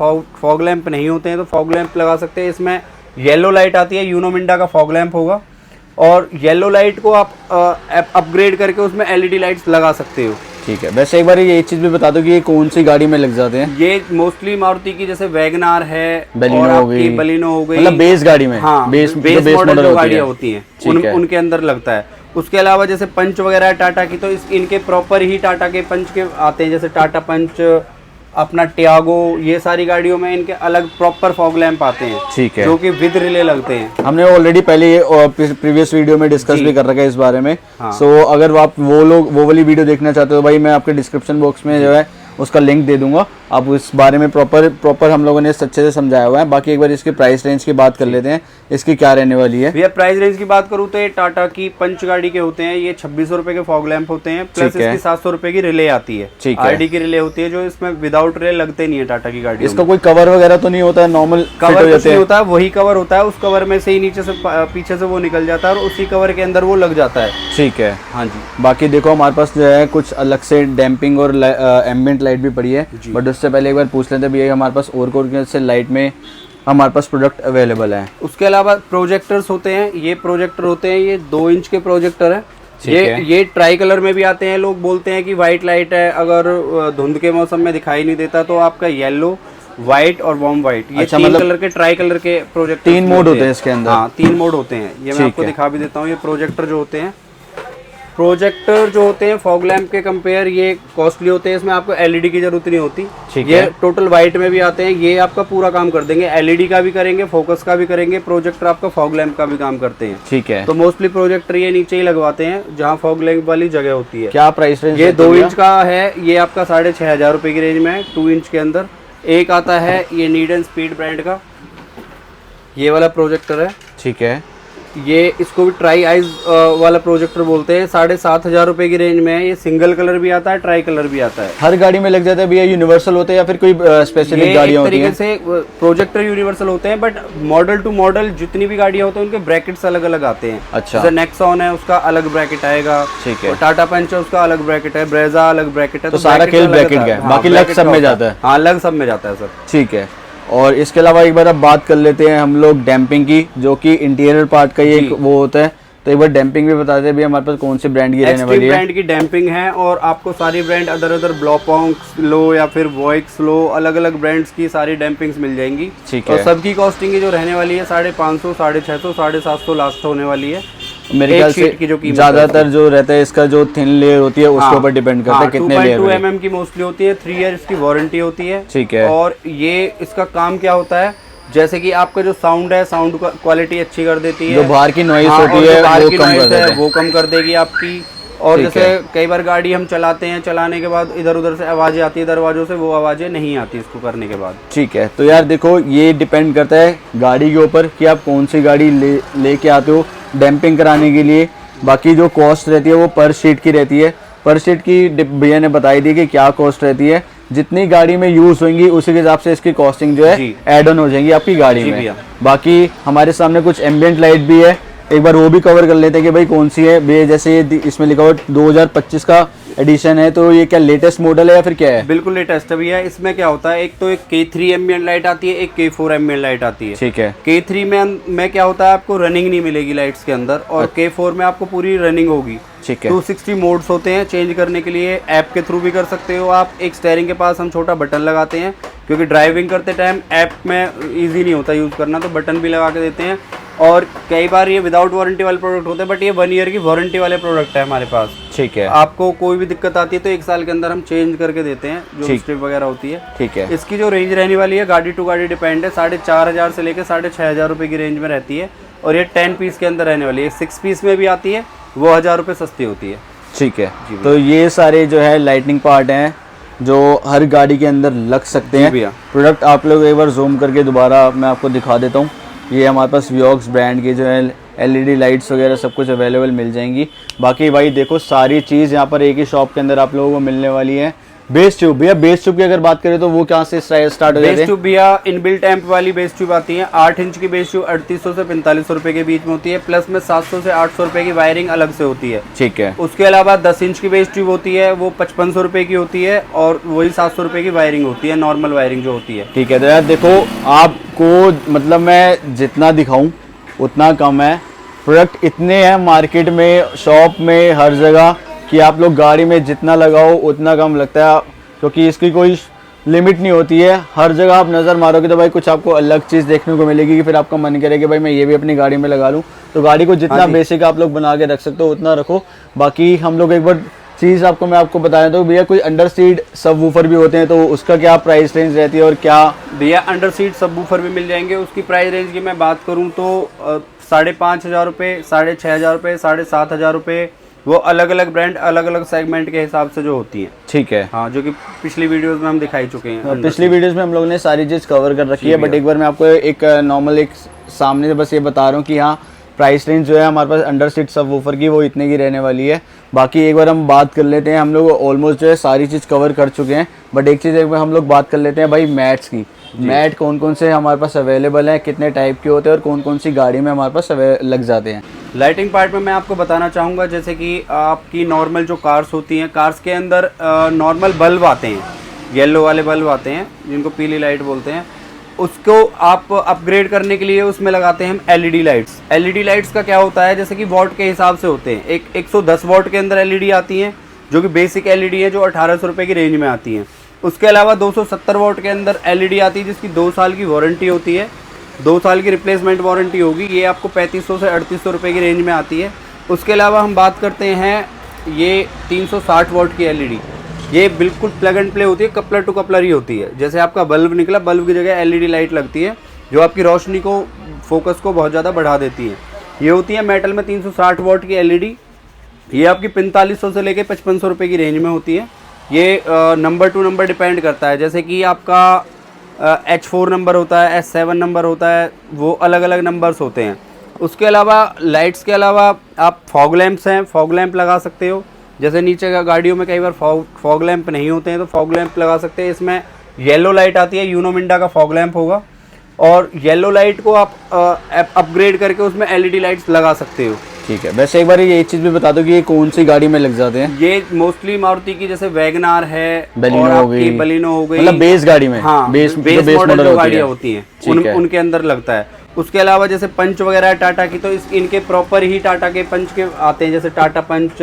फॉग लैंप नहीं होते हैं तो फॉग लैंप लगा सकते हैं। इसमें येलो लाइट आती है, यूनोमिंडा का फॉग लैंप होगा, और येलो लाइट को आप अपग्रेड करके उसमें एलईडी लाइट्स लगा सकते हो। ठीक है। वैसे एक बार ये चीज़ भी बता दो कि ये कौन सी गाड़ी में लग जाते हैं? ये मोस्टली मारुति की, जैसे वैगनार है, बलिनो और हो आपकी गई, बलिनो हो गई, मतलब बेस गाड़ी में। हाँ, बेस मॉडल जो गाड़ियाँ होती हैं उनके अंदर लगता है। उसके अलावा जैसे पंच वगैरह है टाटा की, तो इनके प्रॉपर ही टाटा के पंच के आते हैं, जैसे टाटा पंच, अपना टियागो, ये सारी गाड़ियों में इनके अलग प्रॉपर फॉग लैंप आते हैं। ठीक है। जो कि विद रिले लगते हैं। हमने ऑलरेडी पहले ये प्रीवियस वीडियो में डिस्कस भी कर रखा है इस बारे में। सो अगर आप वो वाली वीडियो देखना चाहते हो भाई, मैं आपके डिस्क्रिप्शन बॉक्स में जो है उसका लिंक दे दूंगा। आप उस बारे में प्रॉपर हम लोगों ने अच्छे से समझाया हुआ है। बाकी एक बार इसकी प्राइस रेंज की बात कर लेते हैं, इसकी क्या रहने वाली है? भैया प्राइस रेंज की बात करूँ तो ये टाटा की पंच गाड़ी के होते हैं, ये 2600 रुपए के फॉग लैंप होते हैं, प्लस इसकी 700 रुपए की रिले आती है। आरडी की रिले होती है, जो इसमें विदाउट रिले लगते नहीं है टाटा की गाड़ी। इसका कोई कवर वगैरह तो नहीं होता है? नॉर्मल कवर कुछ नहीं होता है, वही कवर होता है। उस कवर में से ही नीचे से पीछे से वो निकल जाता है और उसी कवर के अंदर वो लग जाता है। ठीक है, हाँ जी। बाकी देखो हमारे पास जो है कुछ अलग से डैम्पिंग और एम्बिएंट लाइट भी पड़ी है, बट उससे पहले एक बार पूछ लेते हैं भैया हमारे पास और कौन से लाइट में हमारे पास प्रोडक्ट अवेलेबल है? उसके अलावा प्रोजेक्टर्स होते हैं। ये प्रोजेक्टर होते हैं, ये 2 इंच के प्रोजेक्टर है। ये ट्राई कलर में भी आते हैं। लोग बोलते हैं कि वाइट लाइट है, अगर धुंध के मौसम में दिखाई नहीं देता तो आपका येलो, व्हाइट और वार्म व्हाइट, ये 3 कलर के ट्राई कलर के प्रोजेक्टर। 3 मोड होते हैं इसके अंदर? हाँ, 3 मोड होते हैं। ये मैं आपको दिखा भी देता हूँ। ये प्रोजेक्टर जो होते हैं, प्रोजेक्टर जो होते हैं फॉग लैंप के कंपेयर ये कॉस्टली होते हैं। इसमें आपको एलईडी की जरूरत नहीं होती। ये टोटल वाइट में भी आते हैं। ये आपका पूरा काम कर देंगे, एलईडी का भी करेंगे, फोकस का भी करेंगे। प्रोजेक्टर आपका फॉग लैंप का भी काम करते हैं। ठीक है। तो मोस्टली प्रोजेक्टर ये नीचे ही लगवाते हैं जहाँ फॉग लैंप वाली जगह होती है। क्या प्राइस रेंज? ये 2 इंच का है, ये आपका 6500 रुपये की रेंज में है। 2 इंच के अंदर एक आता है, ये नीड एंड स्पीड ब्रांड का ये वाला प्रोजेक्टर है। ठीक है। ये इसको भी ट्राई आइज वाला प्रोजेक्टर बोलते हैं। 7500 रुपए की रेंज में है। ये सिंगल कलर भी आता है, ट्राई कलर भी आता है। हर गाड़ी में लग जाता है भैया? यूनिवर्सल होते हैं या फिर कोई स्पेसिफिक गाड़ियां होती हैं? तरीके से प्रोजेक्टर यूनिवर्सल होते हैं, बट मॉडल टू मॉडल जितनी भी गाड़ियां होती हैं उनके ब्रैकेट्स अलग अलग आते हैं। अच्छा। जैसे नेक्सॉन है उसका अलग ब्रैकेट आएगा। ठीक है। टाटा पंच है उसका अलग ब्रैकेट है, ब्रेजा अलग ब्रैकेट है। तो सारा खेल ब्रैकेट का है, बाकी लग सब में जाता है? हाँ, लग सब में जाता है सर। ठीक है। और इसके अलावा एक बार अब बात कर लेते हैं हम लोग डैम्पिंग की, जो कि इंटीरियर पार्ट का ही एक वो होता है। तो एक बार डैम्पिंग भी बता दें भैया हमारे पास कौन सी ब्रांड की रहने वाली है? ब्रांड की डैम्पिंग है, और आपको सारी ब्रांड अदर ब्लॉपोंग लो या फिर वॉइक्स लो, अलग अलग ब्रांड्स की सारी डैम्पिंग्स मिल जाएंगी। ठीक है। और सबकी कॉस्टिंग जो रहने वाली है 550, 650, 750 लास्ट होने वाली है। मेरे ख्याल से ज्यादातर जो रहता है इसका जो थिन लेयर होती है उसके ऊपर डिपेंड करता है कितने लेयर। 2 mm की मोस्टली होती है, 3 ईयर इसकी वारंटी होती है। ठीक है। और ये इसका काम क्या होता है, जैसे कि आपका जो साउंड है, साउंड क्वालिटी अच्छी कर देती है। जो बाहर की नॉइस होती है वो कम कर देगी आपकी। और जैसे कई बार गाड़ी हम चलाते हैं, चलाने के बाद इधर उधर से आवाजें आती है दरवाजों से, वो आवाजें नहीं आती इसको करने के बाद। ठीक है। तो यार देखो ये डिपेंड करता है गाड़ी के ऊपर कि आप कौन सी गाड़ी लेके आते हो डैम्पिंग कराने के लिए। बाकी जो कॉस्ट रहती है वो पर शीट की रहती है। पर शीट की भैया ने बताई दी कि क्या कॉस्ट रहती है, जितनी गाड़ी में यूज होंगी उसी के हिसाब से इसकी कॉस्टिंग जो है ऐड ऑन हो जाएंगी आपकी गाड़ी में। बाकी हमारे सामने कुछ एम्बियंट लाइट भी है, एक बार वो भी कवर कर लेते हैं कि भाई कौन सी है भैया। जैसे ये इसमें लिखा हुआ 2025 का एडिशन है, तो ये क्या लेटेस्ट मॉडल है या फिर क्या है? बिल्कुल लेटेस्ट है भैया। इसमें क्या होता है, एक तो एक K3 एम्बियंट लाइट आती है, एक K4 एम्बियंट लाइट आती है। ठीक है। K3 में क्या होता है, आपको रनिंग नहीं मिलेगी लाइट्स के अंदर, और K4 में आपको पूरी रनिंग होगी। ठीक है। 260 मोड्स होते हैं, चेंज करने के लिए ऐप के थ्रू भी कर सकते हो आप। एक स्टीयरिंग के पास हम छोटा बटन लगाते हैं, क्योंकि ड्राइविंग करते टाइम ऐप में इजी नहीं होता यूज़ करना, तो बटन भी लगा के देते हैं। और कई बार ये विदाउट वारंटी वाले प्रोडक्ट होते हैं, बट ये 1 ईयर की वारंटी वाले प्रोडक्ट है हमारे पास। ठीक है। आपको कोई भी दिक्कत आती है तो 1 साल के अंदर हम चेंज करके देते हैं, जो स्ट्रिप वगैरह होती है। ठीक है। इसकी जो रेंज रहने वाली है, गाड़ी टू गाड़ी डिपेंड है, 4,500 से लेकर 6,500 रुपये की रेंज में रहती है। और ये 10 पीस के अंदर रहने वाली है। 6 पीस में भी आती है, वो 1,000 रुपये सस्ती होती है। ठीक है। तो ये सारे जो है लाइटनिंग पार्ट हैं जो हर गाड़ी के अंदर लग सकते हैं। प्रोडक्ट आप लोग एक बार जूम करके दोबारा मैं आपको दिखा देता हूँ। ये हमारे पास वियोक्स ब्रांड की जो है LED लाइट्स वगैरह सब कुछ अवेलेबल मिल जाएंगी। बाकी भाई देखो सारी चीज़ यहाँ पर एक ही शॉप के अंदर आप लोगों को मिलने वाली है। बेस ट्यूब भैया, बेस ट्यूब की अगर बात करें तो वो कहाँ से स्टार्ट हो जाते हैं? बेस ट्यूब भैया इनबिल्ट एम्प वाली बेस ट्यूब आती है। 8 इंच की बेस ट्यूब 3800 से 4500 रुपए के बीच में होती है, प्लस में 700 से 800 रुपए की वायरिंग अलग से होती है। ठीक है। उसके अलावा 10 इंच की बेस ट्यूब होती है, वो 5500 रुपए की होती है, और वही 700 रुपए की वायरिंग होती है, नॉर्मल वायरिंग जो होती है। ठीक है। तो यार देखो आपको मतलब मैं जितना दिखाऊं उतना कम है। प्रोडक्ट इतने हैं मार्केट में, शॉप में, हर जगह, कि आप लोग गाड़ी में जितना लगाओ उतना कम लगता है, क्योंकि इसकी कोई लिमिट नहीं होती है। हर जगह आप नज़र मारोगे तो भाई कुछ आपको अलग चीज़ देखने को मिलेगी कि फिर आपका मन करे कि भाई मैं ये भी अपनी गाड़ी में लगा लूँ। तो गाड़ी को जितना बेसिक आप लोग बना के रख सकते हो उतना रखो। बाकी हम लोग एक बार चीज़ मैं आपको बताया तो भैया कोई अंडर सीट सब वूफर भी होते हैं, तो उसका क्या प्राइस रेंज रहती है और क्या? भैया अंडर सीट सब वूफर भी मिल जाएंगे। उसकी प्राइस रेंज की मैं बात करूँ तो 5,500 रुपये, 6,500 रुपये, 7,500 रुपये, वो अलग अलग ब्रांड अलग अलग सेगमेंट के हिसाब से जो होती है। ठीक है। हाँ, जो कि पिछली वीडियोस में हम दिखाई चुके हैं। पिछली वीडियोस में हम लोगों ने सारी चीज़ कवर कर रखी है, बट एक बार मैं आपको एक नॉर्मल एक सामने से बस ये बता रहा हूँ कि हाँ प्राइस रेंज जो है हमारे पास अंडर सीट सब वूफर की वो इतने की रहने वाली है। बाकी एक बार हम बात कर लेते हैं, हम लोग ऑलमोस्ट जो है सारी चीज़ कवर कर चुके हैं, बट एक चीज़ एक बार हम लोग बात कर लेते हैं भाई मैट्स की। मैट कौन कौन से हमारे पास अवेलेबल हैं, कितने टाइप के होते हैं और कौन कौन सी गाड़ी में हमारे पास लग जाते हैं? लाइटिंग पार्ट में मैं आपको बताना चाहूँगा, जैसे कि आपकी नॉर्मल जो कार्स होती हैं, कार्स के अंदर नॉर्मल बल्ब आते हैं, येलो वाले बल्ब आते हैं जिनको पीली लाइट बोलते हैं। उसको आप अपग्रेड करने के लिए उसमें लगाते हैं हम LED लाइट्स। LED लाइट्स का क्या होता है, जैसे कि वॉट के हिसाब से होते हैं। एक 110 वॉट के अंदर LED आती हैं, जो कि बेसिक LED है, जो 1800 रुपये की रेंज में आती हैं। उसके अलावा 270 वॉट के अंदर LED आती है, जिसकी 2 साल की वारंटी होती है, 2 साल की रिप्लेसमेंट वारंटी होगी। ये आपको 3500 से 3800 रुपये की रेंज में आती है। उसके अलावा हम बात करते हैं ये 360 वॉट की LED, ये बिल्कुल प्लग एंड प्ले होती है, कपलर टू कपलर ही होती है। जैसे आपका बल्ब निकला, बल्ब की जगह LED लाइट लगती है, जो आपकी रोशनी को, फोकस को बहुत ज़्यादा बढ़ा देती है। ये होती है मेटल में 360 वॉट की LED। ये आपकी 4500 से लेके 5500 रुपये की रेंज में होती है। ये नंबर टू नंबर डिपेंड करता है, जैसे कि आपका H4 नंबर होता है, S7 नंबर होता है, वो अलग अलग नंबर्स होते हैं। उसके अलावा लाइट्स के अलावा आप फॉग लैंप्स हैं, फॉग लैंप लगा सकते हो। जैसे नीचे का गाड़ियों में कई बार फॉग लैंप नहीं होते हैं, तो फॉग लैंप लगा सकते हैं। इसमें येलो लाइट आती है, यूनोमिंडा का फॉग लैंप होगा, और येलो लाइट को आप अपग्रेड करके उसमें LED लाइट्स लगा सकते हो। ठीक है। वैसे एक बार ये चीज़ भी बता दो कि ये कौन सी गाड़ी में लग जाते हैं? ये मोस्टली मारुति की, जैसे वैगनार है, बलिनो हो गई, बलिनो हो गई, मतलब बेस गाड़ी में। हाँ, बेस मॉडल जो गाड़ियाँ होती हैं उनके अंदर लगता है। उसके अलावा जैसे पंच वगैरह है टाटा की, तो इनके प्रॉपर ही टाटा के पंच के आते हैं, जैसे टाटा पंच,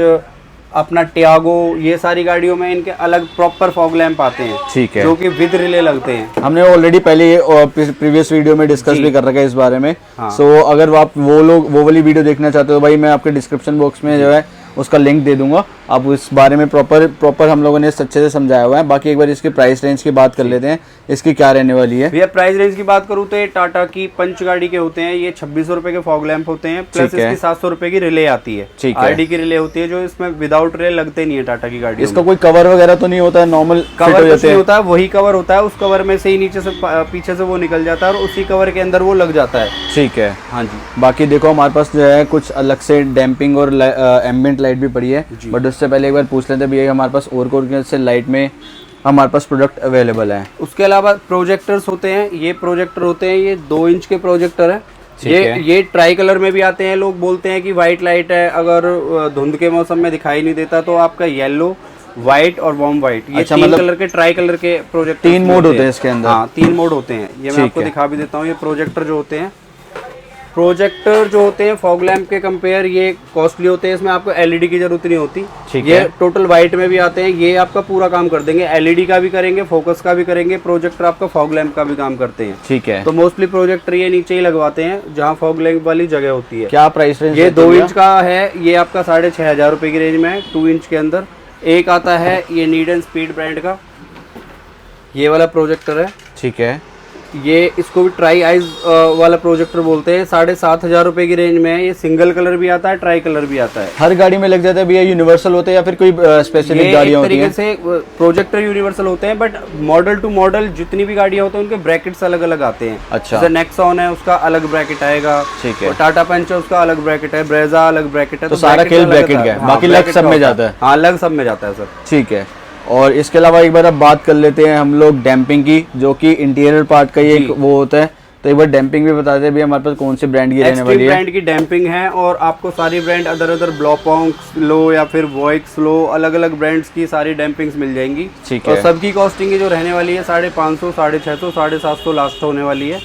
अपना टियागो, ये सारी गाड़ियों में इनके अलग प्रॉपर फॉग लैंप आते हैं। ठीक है। जो कि विद रिले लगते हैं। हमने ऑलरेडी पहले प्रीवियस वीडियो में डिस्कस भी कर रखा है इस बारे में। सो अगर आप वो वाली वीडियो देखना चाहते हो भाई, मैं आपके डिस्क्रिप्शन बॉक्स में जो है उसका लिंक दे दूंगा, आप उस बारे में प्रॉपर हम लोगों ने अच्छे से समझाया हुआ है। बाकी एक बार इसकी प्राइस रेंज की बात कर लेते हैं, इसकी क्या रहने वाली है। भैया प्राइस रेंज की बात करूँ तो ये टाटा की पंच गाड़ी के होते हैं, ये 2600 रुपए के फॉग लैंप होते हैं, प्लस इसकी 700 रुपए की रिले आती है, आरडी की रिले होती है, जो इसमें विदाउट रिले लगते नहीं है टाटा की गाड़ी। इसका कोई कवर वगैरह तो नहीं होता है, नॉर्मल कवर कुछ नहीं होता है, वही कवर होता है, उस कवर में से ही नीचे से पीछे से वो निकल जाता है और उसी कवर के अंदर वो लग जाता है। ठीक है, हाँ जी। बाकी देखो हमारे पास जो है कुछ अलग से डैम्पिंग और एम्बिएंट लाइट भी पड़ी है, बट उससे पहले एक बार पूछ लेते हैं भैया हमारे पास और कौन से लाइट में हमारे पास प्रोडक्ट अवेलेबल है। उसके अलावा प्रोजेक्टर्स होते हैं, ये प्रोजेक्टर होते हैं, ये 2 इंच के प्रोजेक्टर है। ये ट्राई कलर में भी आते हैं, लोग बोलते हैं कि वाइट लाइट है, अगर धुंध के मौसम में दिखाई नहीं देता तो आपका येलो, व्हाइट और वार्म व्हाइट, ये 3 कलर के ट्राई कलर के प्रोजेक्टर, 3 मोड होते हैं इसके अंदर। हाँ 3 मोड होते हैं, ये मैं आपको दिखा भी देता हूँ। ये प्रोजेक्टर जो होते हैं, प्रोजेक्टर जो होते हैं फॉग लैंप के कंपेयर ये कॉस्टली होते हैं, इसमें आपको एलईडी की जरूरत नहीं होती। ये टोटल वाइट में भी आते हैं, ये आपका पूरा काम कर देंगे, एलईडी का भी करेंगे, फोकस का भी करेंगे, प्रोजेक्टर आपका फॉग लैंप का भी काम करते हैं। ठीक है, तो मोस्टली प्रोजेक्टर ये नीचे ही लगवाते हैं जहाँ फॉग लैंप वाली जगह होती है। क्या प्राइस रेंज? ये 2 इंच का है, ये आपका 6500 रुपए की रेंज में है। 2 इंच के अंदर एक आता है ये नीड एंड स्पीड ब्रांड का, ये वाला प्रोजेक्टर है। ठीक है, ये इसको भी ट्राई आइज वाला प्रोजेक्टर बोलते हैं, 7500 रुपए की रेंज में है। ये सिंगल कलर भी आता है, ट्राई कलर भी आता है। हर गाड़ी में लग जाता है भैया, यूनिवर्सल होते हैं या फिर कोई स्पेसिफिक गाड़ियां होती हैं? से प्रोजेक्टर यूनिवर्सल होते हैं, बट मॉडल टू मॉडल जितनी भी गाड़ियां होती हैं उनके ब्रैकेट्स अलग अलग आते हैं। अच्छा, जैसे नेक्सॉन है उसका अलग ब्रैकेट आएगा, ठीक है, टाटा पंच है उसका अलग ब्रैकेट है, ब्रेजा अलग ब्रैकेट है, तो सारा खेल ब्रैकेट का है, बाकी लग सब में जाता है। हाँ लग सब में जाता है सर। ठीक है, और इसके अलावा एक बार अब बात कर लेते हैं हम लोग डैम्पिंग की, जो कि इंटीरियर पार्ट का ही एक वो होता है। तो एक बार डैम्पिंग भी बता दें भैया हमारे पास कौन सी ब्रांड की रहने वाली है? ब्रांड की डैम्पिंग है, और आपको सारी ब्रांड अदर ब्लॉपोंग लो या फिर वॉइक्स लो, अलग अलग ब्रांड्स की सारी डैम्पिंग्स मिल जाएंगी। ठीक है, और सबकी कॉस्टिंग जो रहने वाली है 550, 650, 750 लास्ट होने वाली है।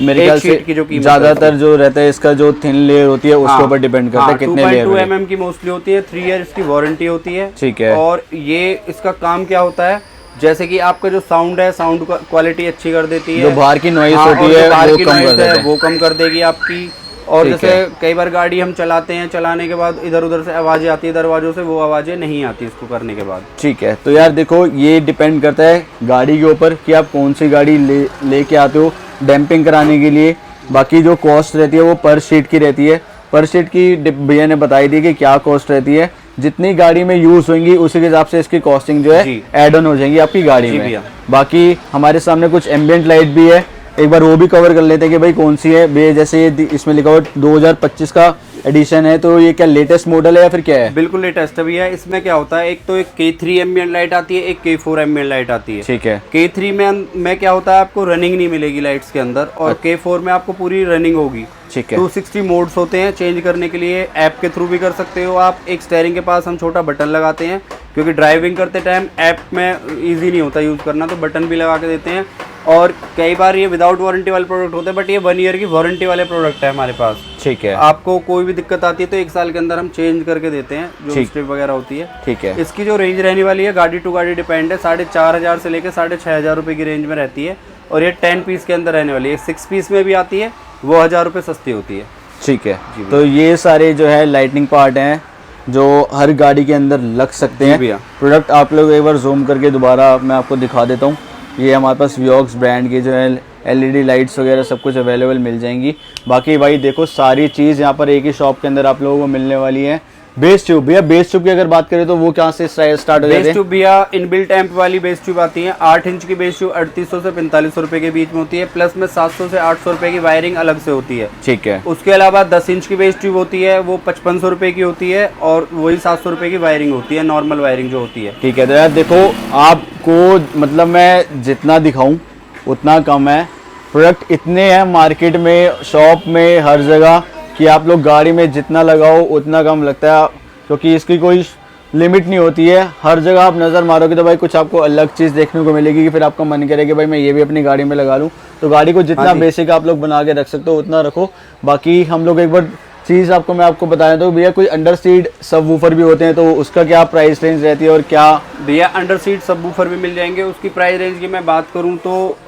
मेरे ख्याल से की जो कीमत ज्यादातर जो रहता है इसका जो थिन लेयर होती है उसके ऊपर डिपेंड करता है कितने लेयर। 2.2 mm की मोस्टली होती है, 3 ईयर इसकी वारंटी होती है। ठीक है, और ये इसका काम क्या होता है, जैसे कि आपका जो साउंड है, साउंड क्वालिटी अच्छी कर देती है, जो बाहर की नॉइस होती है वो कम कर देगी आपकी। और जैसे कई बार गाड़ी हम चलाते हैं, चलाने के बाद इधर उधर से आवाजें आती है दरवाजों से, वो आवाजें नहीं आती इसको करने के बाद। ठीक है, तो यार देखो ये डिपेंड करता है गाड़ी के ऊपर कि आप कौन सी गाड़ी लेके आते हो डैम्पिंग कराने के लिए। बाकी जो कॉस्ट रहती है वो पर शीट की रहती है, पर शीट की भैया ने बताई थी कि क्या कॉस्ट रहती है। जितनी गाड़ी में यूज होंगी उसी के हिसाब से इसकी कॉस्टिंग जो है ऐड ऑन हो जाएंगी आपकी गाड़ी में। बाकी हमारे सामने कुछ एम्बिएंट लाइट भी है, एक बार वो भी कवर कर लेते हैं कि भाई कौन सी है भैया। जैसे ये इसमें लिखा हुआ 2025 का एडिशन है, तो ये क्या लेटेस्ट मॉडल है या फिर क्या है? बिल्कुल लेटेस्ट है भैया। इसमें क्या होता है, एक तो एक K3 एम्बिएंट लाइट आती है, एक K4 एम्बिएंट लाइट आती है। ठीक है, K3 में क्या होता है, आपको रनिंग नहीं मिलेगी लाइट्स के अंदर, और K4 में आपको पूरी रनिंग होगी। ठीक है, 260 मोड्स होते हैं, चेंज करने के लिए ऐप के थ्रू भी कर सकते हो आप। एक स्टीयरिंग के पास हम छोटा बटन लगाते हैं, क्योंकि ड्राइविंग करते टाइम ऐप में इजी नहीं होता यूज़ करना, तो बटन भी लगा के देते हैं। और कई बार ये विदाउट वारंटी वाले प्रोडक्ट होते हैं, बट ये 1 ईयर की वारंटी वाले प्रोडक्ट है हमारे पास। ठीक है, आपको कोई भी दिक्कत आती है तो 1 साल के अंदर हम चेंज करके देते हैं, जो स्ट्रिप वगैरह होती है। ठीक है, इसकी जो रेंज रहने वाली है गाड़ी टू गाड़ी डिपेंड है, 4500 से लेकर 6500 रुपये की रेंज में रहती है। और ये 10 पीस के अंदर रहने वाली है, 6 पीस में भी आती है, वो 1000 रुपये सस्ती होती है। ठीक है, तो ये सारे जो है लाइटनिंग पार्ट हैं जो हर गाड़ी के अंदर लग सकते हैं। प्रोडक्ट आप लोग एक बार जूम करके दोबारा मैं आपको दिखा देता हूँ। ये हमारे पास वियोक्स ब्रांड की जो है एलईडी लाइट्स वगैरह सब कुछ अवेलेबल मिल जाएंगी। बाकी भाई देखो सारी चीज़ यहाँ पर एक ही शॉप के अंदर आप लोगों को मिलने वाली है। बेस ट्यूब भैया, बेस ट्यूब की अगर बात करें तो वो कहाँ से स्टार्ट हो जाते हैं? बेस ट्यूब भैया इनबिल्ट एम्प वाली बेस ट्यूब आती है। 8 इंच की बेस ट्यूब 3800 से 4500 रुपए के बीच में होती है, प्लस में 700 से 800 रुपए की वायरिंग अलग से होती है। ठीक है, उसके अलावा 10 इंच की बेस ट्यूब होती है, वो 5500 रुपए की होती है, और वही 700 रुपए की वायरिंग होती है, नॉर्मल वायरिंग जो होती है। ठीक है, तो यार देखो आपको मतलब मैं जितना दिखाऊं उतना कम है। प्रोडक्ट इतने हैं मार्केट में, शॉप में, हर जगह, कि आप लोग गाड़ी में जितना लगाओ उतना कम लगता है, क्योंकि इसकी कोई लिमिट नहीं होती है। हर जगह आप नज़र मारोगे तो भाई कुछ आपको अलग चीज़ देखने को मिलेगी कि फिर आपका मन करे कि भाई मैं ये भी अपनी गाड़ी में लगा लूँ। तो गाड़ी को जितना बेसिक आप लोग बना के रख सकते हो उतना रखो। बाकी हम लोग एक बार चीज़ मैं आपको बताया तो भैया कोई अंडर सीट सब वूफर भी होते हैं, तो उसका क्या प्राइस रेंज रहती है और क्या? भैया अंडर सीट सब वूफर भी मिल जाएंगे। उसकी प्राइस रेंज की मैं बात करूँ तो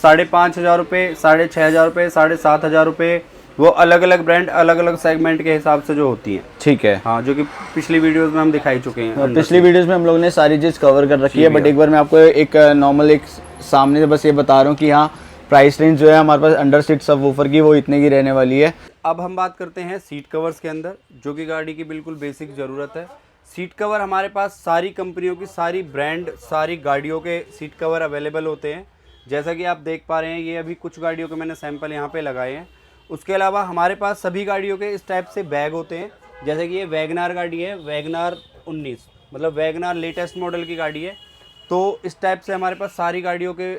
5500 रुपये, 6500 रुपये, 7500 रुपये, वो अलग अलग ब्रांड अलग अलग सेगमेंट के हिसाब से जो होती हैं। ठीक है। हाँ, जो कि पिछली वीडियोस में हम दिखाई चुके हैं। पिछली वीडियोस में हम लोगों ने सारी चीज़ कवर कर रखी है, बट एक बार मैं आपको एक नॉर्मल एक सामने से बस ये बता रहा हूँ कि हाँ प्राइस रेंज जो है हमारे पास अंडर सीट सबवूफर की वो इतने की रहने वाली है। अब हम बात करते हैं सीट कवर्स के अंदर, जो कि गाड़ी की बिल्कुल बेसिक ज़रूरत है। सीट कवर हमारे पास सारी कंपनियों की, सारी ब्रांड, सारी गाड़ियों के सीट कवर अवेलेबल होते हैं। जैसा कि आप देख पा रहे हैं, ये अभी कुछ गाड़ियों के मैंने सैंपल यहाँ पे लगाए हैं। उसके अलावा हमारे पास सभी गाड़ियों के इस टाइप से बैग होते हैं। जैसे कि ये वैगनार गाड़ी है, वैगनार 19, मतलब वैगनार लेटेस्ट मॉडल की गाड़ी है। तो इस टाइप से हमारे पास सारी गाड़ियों के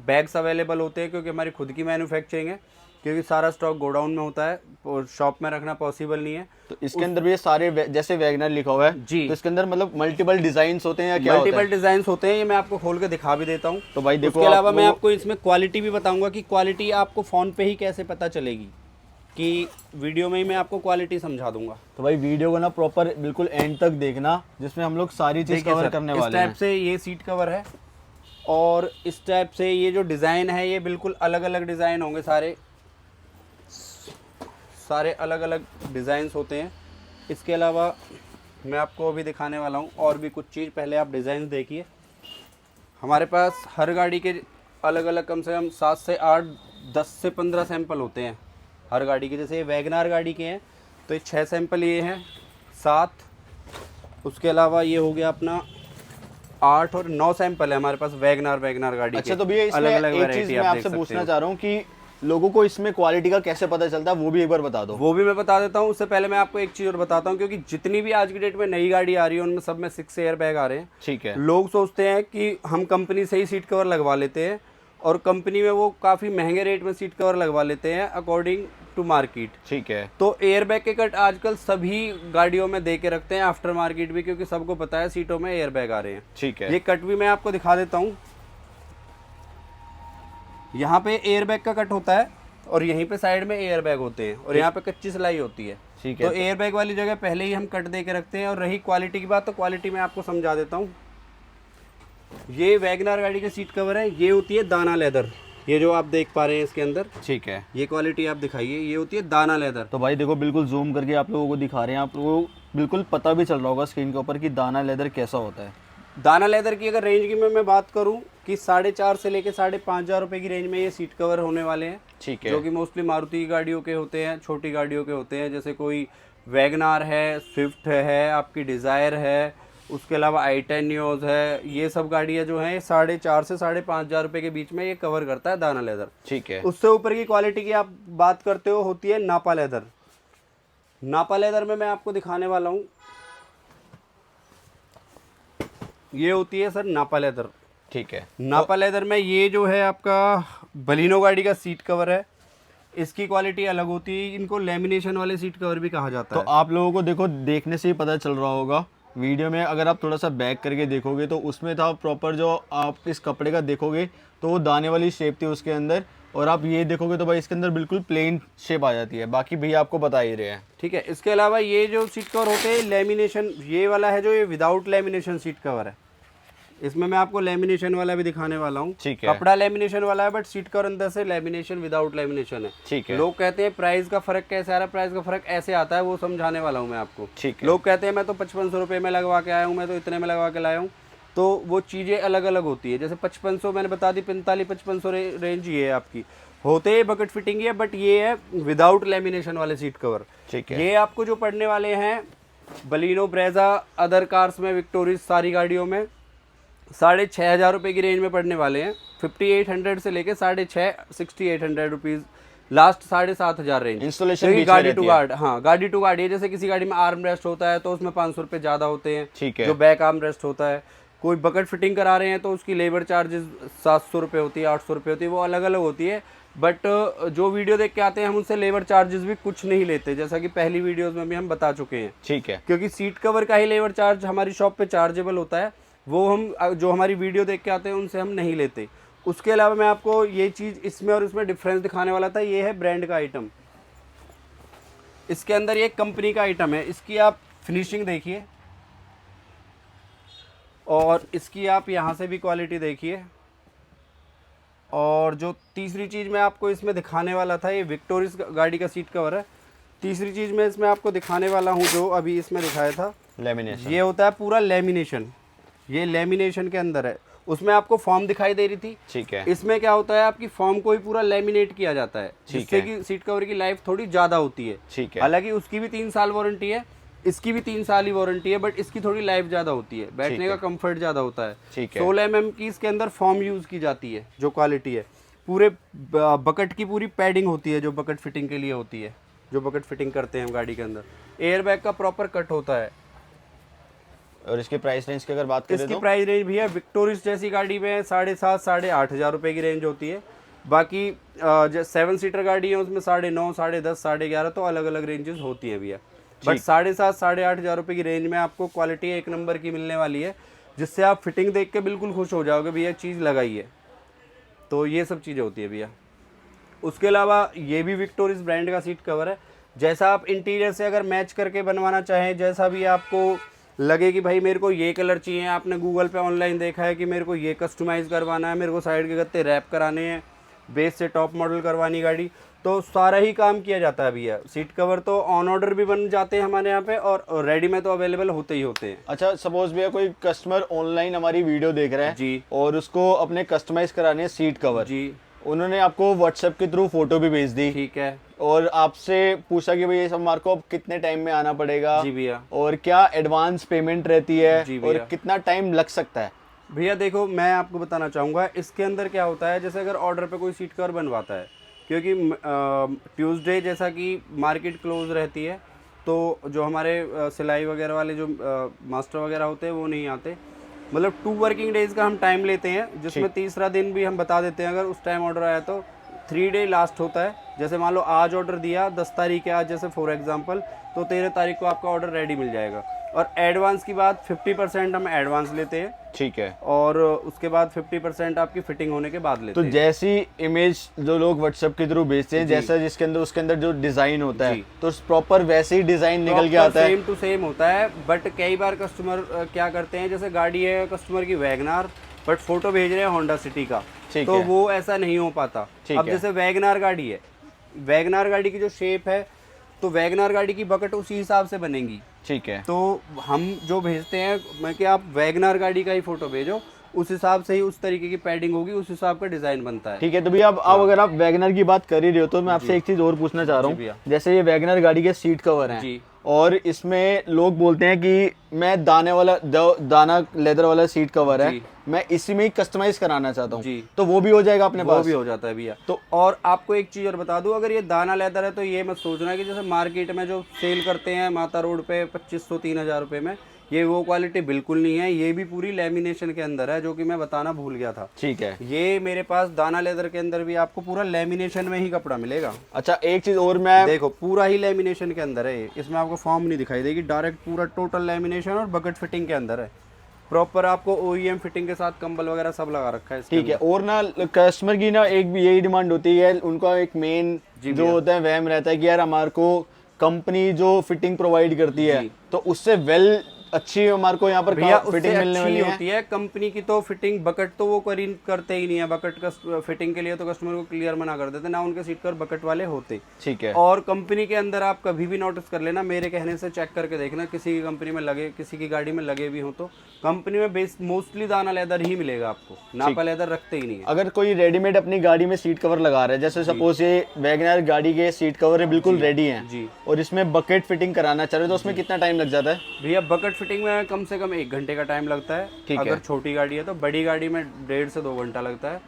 बैग्स अवेलेबल होते हैं, क्योंकि हमारी खुद की मैन्युफैक्चरिंग है, क्योंकि सारा स्टॉक गोडाउन में होता है और शॉप में रखना पॉसिबल नहीं है। तो इसके अंदर भी ये सारे जैसे वैगनर लिखा हुआ है जी, तो इसके अंदर मतलब मल्टीपल डिजाइन होते हैं या क्या होता है? मल्टीपल डिजाइन होते हैं, ये मैं आपको खोल के दिखा भी देता हूँ। तो भाई देखो, उसके अलावा मैं आपको इसमें क्वालिटी भी बताऊंगा कि क्वालिटी आपको फ़ोन पे ही कैसे पता चलेगी, कि वीडियो में ही मैं आपको क्वालिटी समझा दूंगा। तो भाई वीडियो को ना प्रॉपर बिल्कुल एंड तक देखना, जिसमें हम लोग सारी चीज कवर करने वाले हैं। इस टाइप से ये सीट कवर है, और इस टाइप से ये जो डिज़ाइन है ये बिल्कुल अलग अलग डिज़ाइन होंगे, सारे अलग अलग डिज़ाइंस होते हैं। इसके अलावा मैं आपको अभी दिखाने वाला हूँ और भी कुछ चीज़। पहले आप डिज़ाइन देखिए। हमारे पास हर गाड़ी के अलग अलग कम से कम 7 से 8, 10 से 15 सैंपल होते हैं हर गाड़ी के। जैसे ये वैगनार गाड़ी के हैं तो ये 6 सैंपल ये हैं, 7। उसके अलावा ये हो गया अपना 8 और 9 सैंपल है हमारे पास वैगनार गाड़ी अच्छा, के। तो भैया इसमें एक चीज मैं आपसे पूछना चाह रहा हूँ कि लोगों को इसमें क्वालिटी का कैसे पता चलता है, वो भी एक बार बता दो। वो भी मैं बता देता हूँ। उससे पहले मैं आपको एक चीज़ और बताता हूँ, क्योंकि जितनी भी आज की डेट में नई गाड़ी आ रही है उनमें सब में 6 एयर बैग आ रहे हैं। ठीक है। लोग सोचते हैं कि हम कंपनी से ही सीट कवर लगवा लेते हैं, और कंपनी में वो काफ़ी महंगे रेट में सीट कवर लगवा लेते हैं अकॉर्डिंग टू मार्केट। ठीक है। तो एयर बैग के कट आजकल सभी गाड़ियों में दे के रखते हैं, आफ्टर मार्केट भी, क्योंकि सबको पता है सीटों में एयर बैग आ रहे हैं। ठीक है। ये कट भी मैं आपको दिखा देता हूँ। यहाँ पे एयर बैग का कट होता है और यहीं पे साइड में एयर बैग होते हैं, और यहाँ पे कच्ची सिलाई होती है। ठीक है। तो एयर बैग वाली जगह पहले ही हम कट दे के रखते हैं। और रही क्वालिटी की बात, तो क्वालिटी मैं आपको समझा देता हूँ। ये वैगनार गाड़ी के सीट कवर है, ये होती है दाना लेदर। ये जो आप देख पा रहे हैं इसके अंदर, ठीक है, ये क्वालिटी आप दिखाइए, ये होती है दाना लेदर। तो भाई देखो बिल्कुल जूम करके आप लोगों को दिखा रहे हैं, आप लोगों को बिल्कुल पता भी चल रहा होगा स्क्रीन के ऊपर कि दाना लेदर कैसा होता है। दाना लेदर की अगर रेंज की मैं बात करूं कि 4,500 से लेके 5,500 रुपए की रेंज में ये सीट कवर होने वाले हैं। ठीक है। जो कि मोस्टली मारुति की गाड़ियों के होते हैं, छोटी गाड़ियों के होते हैं। जैसे कोई वैगनार है, स्विफ्ट है, आपकी डिज़ायर है, उसके अलावा i10 न्यूज़ है, ये सब गाड़ियाँ जो हैं 4,500 से 5,500 रुपये के बीच में ये कवर करता है दाना लेदर। ठीक है। उससे ऊपर की क्वालिटी की आप बात करते हो, होती है नापा लेदर। नापा लेदर में मैं आपको दिखाने वाला हूँ, ये होती है सर नापा लेदर। ठीक है। नापा लेदर में ये जो है आपका बलिनो गाड़ी का सीट कवर है, इसकी क्वालिटी अलग होती है। इनको लेमिनेशन वाले सीट कवर भी कहा जाता है। तो आप लोगों को देखो देखने से ही पता चल रहा होगा वीडियो में, अगर आप थोड़ा सा बैक करके देखोगे तो उसमें था प्रॉपर, जो आप इस कपड़े का देखोगे तो वो दाने वाली शेप थी उसके अंदर, और आप ये देखोगे तो भाई इसके अंदर बिल्कुल प्लेन शेप आ जाती है। बाकी भैया आपको बता ही रहे हैं। ठीक है। इसके अलावा ये जो सीट कवर होते हैं लेमिनेशन, ये वाला है जो ये विदाउट लेमिनेशन सीट कवर है। इसमें मैं आपको लेमिनेशन वाला भी दिखाने वाला हूँ। ठीक है। कपड़ा लेमिनेशन वाला है, बट सीट कवर अंदर से लेमिनेशन विदाउट लेमिनेशन है। ठीक है। लोग कहते हैं प्राइस का फर्क कैसे आ रहा है, प्राइस का फर्क ऐसे आता है, वो समझाने वाला हूँ मैं आपको। ठीक है। लोग कहते हैं मैं तो 5,500 रुपये में लगवा के आया हूँ, मैं तो इतने में लगवा के लाया हूँ। तो वो चीज़ें अलग अलग होती है। जैसे 5,500 मैंने बता दी, 45-5,500 रेंज ये है आपकी, होते हैं बकेट फिटिंग है, बट ये है विदाउट लेमिनेशन वाले सीट कवर। ठीक है। ये आपको जो पड़ने वाले हैं बलिनो, ब्रेजा, अदर कार्स में, विक्टोरियस, सारी गाड़ियों में 6,500 रुपये की रेंज में पड़ने वाले हैं। 5,800 से लेके 6,800 रुपीज़ लास्ट 7,500 रेंज। इंस्टॉलेशन गाड़ी टू गार्ड, हाँ गाड़ी टू गार्ड। ये जैसे किसी गाड़ी में आर्म रेस्ट होता है तो उसमें 500 रुपये ज़्यादा होते हैं। ठीक है। जो बैक आर्म रेस्ट होता है, कोई बकेट फिटिंग करा रहे हैं तो उसकी लेबर चार्जेस 700 रुपये होती है, 800 रुपये होती है, वो अलग अलग होती है। बट जो वीडियो देख के आते हैं हम उनसे लेबर चार्जेस भी कुछ नहीं लेते, जैसा कि पहली वीडियोस में भी हम बता चुके हैं। ठीक है। क्योंकि सीट कवर का ही लेबर चार्ज हमारी शॉप पे चार्जेबल होता है, वो हम जो हमारी वीडियो देख के आते हैं उनसे हम नहीं लेते। उसके अलावा मैं आपको ये चीज़ इसमें और इसमें डिफरेंस दिखाने वाला था। ये है ब्रांड का आइटम, इसके अंदर ये कंपनी का आइटम है। इसकी आप फिनिशिंग देखिए और इसकी आप यहाँ से भी क्वालिटी देखिए। और जो तीसरी चीज़ मैं आपको इसमें दिखाने वाला था, ये विक्टोरिस गाड़ी का सीट कवर है। तीसरी चीज़ मैं इसमें आपको दिखाने वाला हूँ, जो अभी इसमें दिखाया था, लेमिनेशन। ये होता है पूरा लेमिनेशन। ये लेमिनेशन के अंदर है। उसमें आपको फॉर्म दिखाई दे रही थी, ठीक है। इसमें क्या होता है, आपकी फॉर्म को ही पूरा लेमिनेट किया जाता है, ठीक जिससे है। कि सीट कवर की लाइफ थोड़ी ज़्यादा होती है। ठीक है। हालांकि उसकी भी 3 साल वारंटी है, इसकी भी 3 साल ही वारंटी है, बट इसकी थोड़ी लाइफ ज़्यादा होती है, बैठने का कंफर्ट ज़्यादा होता है। ठीक है। 16 mm की इसके अंदर फॉर्म यूज़ की जाती है, जो क्वालिटी है। पूरे बकेट की पूरी पैडिंग होती है, जो बकेट फिटिंग के लिए होती है, जो बकेट फिटिंग करते हैं हम गाड़ी के अंदर। एयर बैग का प्रॉपर कट होता है। और इसके प्राइस रेंज की अगर बात करें इसकी तो प्राइस रेंज भी है, विक्टोरिस जैसी गाड़ी में 7,500 साढ़े 8,000 रुपये की रेंज होती है। बाकी जो 7 सीटर गाड़ी है उसमें 9,500 10,500 11,500 तो अलग अलग रेंजेस होती हैं भैया। बट 7,500 साढ़े 8,000 रुपये की रेंज में आपको क्वालिटी एक नंबर की मिलने वाली है, जिससे आप फिटिंग देख के बिल्कुल खुश हो जाओगे भैया, चीज़ लगाई है। तो ये सब चीज़ें होती है भैया। उसके अलावा ये भी विक्टोरिस ब्रांड का सीट कवर है। जैसा आप इंटीरियर से अगर मैच करके बनवाना चाहें, जैसा भी आपको लगे कि भाई मेरे को ये कलर चाहिए, आपने गूगल पे ऑनलाइन देखा है कि मेरे को ये कस्टमाइज़ करवाना है, मेरे को साइड के गत्ते रैप कराने हैं, बेस से टॉप मॉडल करवानी गाड़ी, तो सारा ही काम किया जाता है भैया। सीट कवर तो ऑन ऑर्डर भी बन जाते हैं हमारे यहाँ पे, और रेडी में तो अवेलेबल होते ही होते हैं। अच्छा, सपोज भैया कोई कस्टमर ऑनलाइन हमारी वीडियो देख रहा है जी, और उसको अपने कस्टमाइज कराने हैं सीट कवर जी, उन्होंने आपको व्हाट्सएप के थ्रू फोटो भी भेज दी, ठीक है, और आपसे पूछा कि भाई ये सब हमारे को अब कितने टाइम में आना पड़ेगा, जी भैया, और क्या एडवांस पेमेंट रहती है, जी और भैया। कितना टाइम लग सकता है? भैया देखो, मैं आपको बताना चाहूँगा इसके अंदर क्या होता है। जैसे अगर ऑर्डर पे कोई सीट कवर बनवाता है, क्योंकि ट्यूसडे जैसा कि मार्केट क्लोज रहती है, तो जो हमारे सिलाई वगैरह वाले जो मास्टर वगैरह होते हैं वो नहीं आते। मतलब 2 वर्किंग डेज का हम टाइम लेते हैं, जिसमें तीसरा दिन भी हम बता देते हैं अगर उस टाइम ऑर्डर आया तो। 3 डे लास्ट होता है। जैसे मान लो आज ऑर्डर दिया 10 तारीख है आज, जैसे फॉर एग्जांपल, तो 13 तारीख को आपका ऑर्डर रेडी मिल जाएगा। और एडवांस की बात 50% हम एडवांस लेते हैं, ठीक है, और उसके बाद 50% आपकी फिटिंग होने के बाद लेते तो हैं। जैसी इमेज जो लोग व्हाट्सएप के थ्रू भेजते हैं, जैसा जिसके अंदर उसके अंदर जो डिजाइन होता है, तो प्रॉपर वैसे ही डिजाइन निकल के आता है, सेम टू सेम होता है। बट कई बार कस्टमर क्या करते हैं, जैसे गाड़ी है कस्टमर की वैगनार, बट फोटो भेज रहे हैं होंडा सिटी का, तो वो ऐसा नहीं हो पाता। अब जैसे वैगनार गाड़ी है, वैगनार गाड़ी की जो शेप है, तो वैगनार गाड़ी की बकेट उसी हिसाब से बनेगी, ठीक है। तो हम जो भेजते हैं, मैं कि आप वैगनार गाड़ी का ही फोटो भेजो, उस हिसाब से ही उस तरीके की पैडिंग होगी, उस हिसाब का डिजाइन बनता है। ठीक है, तो भैया अब अगर आप वैगनर की बात कर ही रहे हो तो मैं आपसे एक चीज और पूछना चाह रहा हूँ। जैसे ये वैगनर गाड़ी के सीट कवर हैं जी, और इसमें लोग बोलते हैं कि मैं दाना लेदर वाला सीट कवर है, मैं इसी में ही कस्टमाइज कराना चाहता हूँ, तो वो भी हो जाएगा अपने पास? वो भी हो जाता है भैया। तो और आपको एक चीज और बता दूं, अगर ये दाना लेदर है तो ये मत सोचना कि जैसे मार्केट में जो सेल करते हैं माता रोड पे 2,500-3,000 रुपए में, ये वो क्वालिटी बिल्कुल नहीं है। ये भी पूरी लेमिनेशन के अंदर है, जो कि मैं बताना भूल गया था। ठीक है, ये मेरे पास दाना लेदर के अंदर भी आपको पूरा लेमिनेशन में ही कपड़ा मिलेगा। अच्छा, एक चीज और, मैं देखो पूरा ही लेमिनेशन के अंदर है, इसमें आपको फॉर्म नहीं दिखाई देगी, डायरेक्ट पूरा टोटल लेमिनेशन और बकेट फिटिंग के अंदर है। प्रॉपर आपको OEM फिटिंग के साथ कंबल वगैरह सब लगा रखा है। ठीक है, और ना कस्टमर की ना एक भी यही डिमांड होती है, उनका एक मेन जो होता है वहम रहता है कि यार हमारे को कंपनी जो फिटिंग प्रोवाइड करती है तो उससे वेल अच्छी हमारे को यहाँ पर फिटिंग मिलने वाली होती है। कंपनी की तो फिटिंग बकेट तो वो करते ही नहीं है, बकेट का फिटिंग के लिए तो कस्टमर को क्लियर मना कर देते ना, उनके सीट पर बकेट वाले होते। ठीक है, और कंपनी के अंदर आप कभी भी नोटिस कर लेना, मेरे कहने से चेक करके देखना, किसी की कंपनी में लगे, किसी की गाड़ी में लगे भी हो तो कंपनी में बेस मोस्टली दाना लेदर ही मिलेगा आपको, नापा लेदर रखते ही नहीं है। अगर कोई रेडीमेड अपनी गाड़ी में सीट कवर लगा रहा है, जैसे सपोज ये वैगनर गाड़ी के सीट कवर बिल्कुल रेडी हैं जी, और इसमें बकेट फिटिंग कराना चाह रहे हो तो उसमें कितना टाइम लग जाता है? भैया बकेट फिटिंग में कम से कम 1 घंटे का टाइम लगता है। अगर छोटी गाड़ी है तो, बड़ी गाड़ी में 1.5 से 2 घंटा लगता है,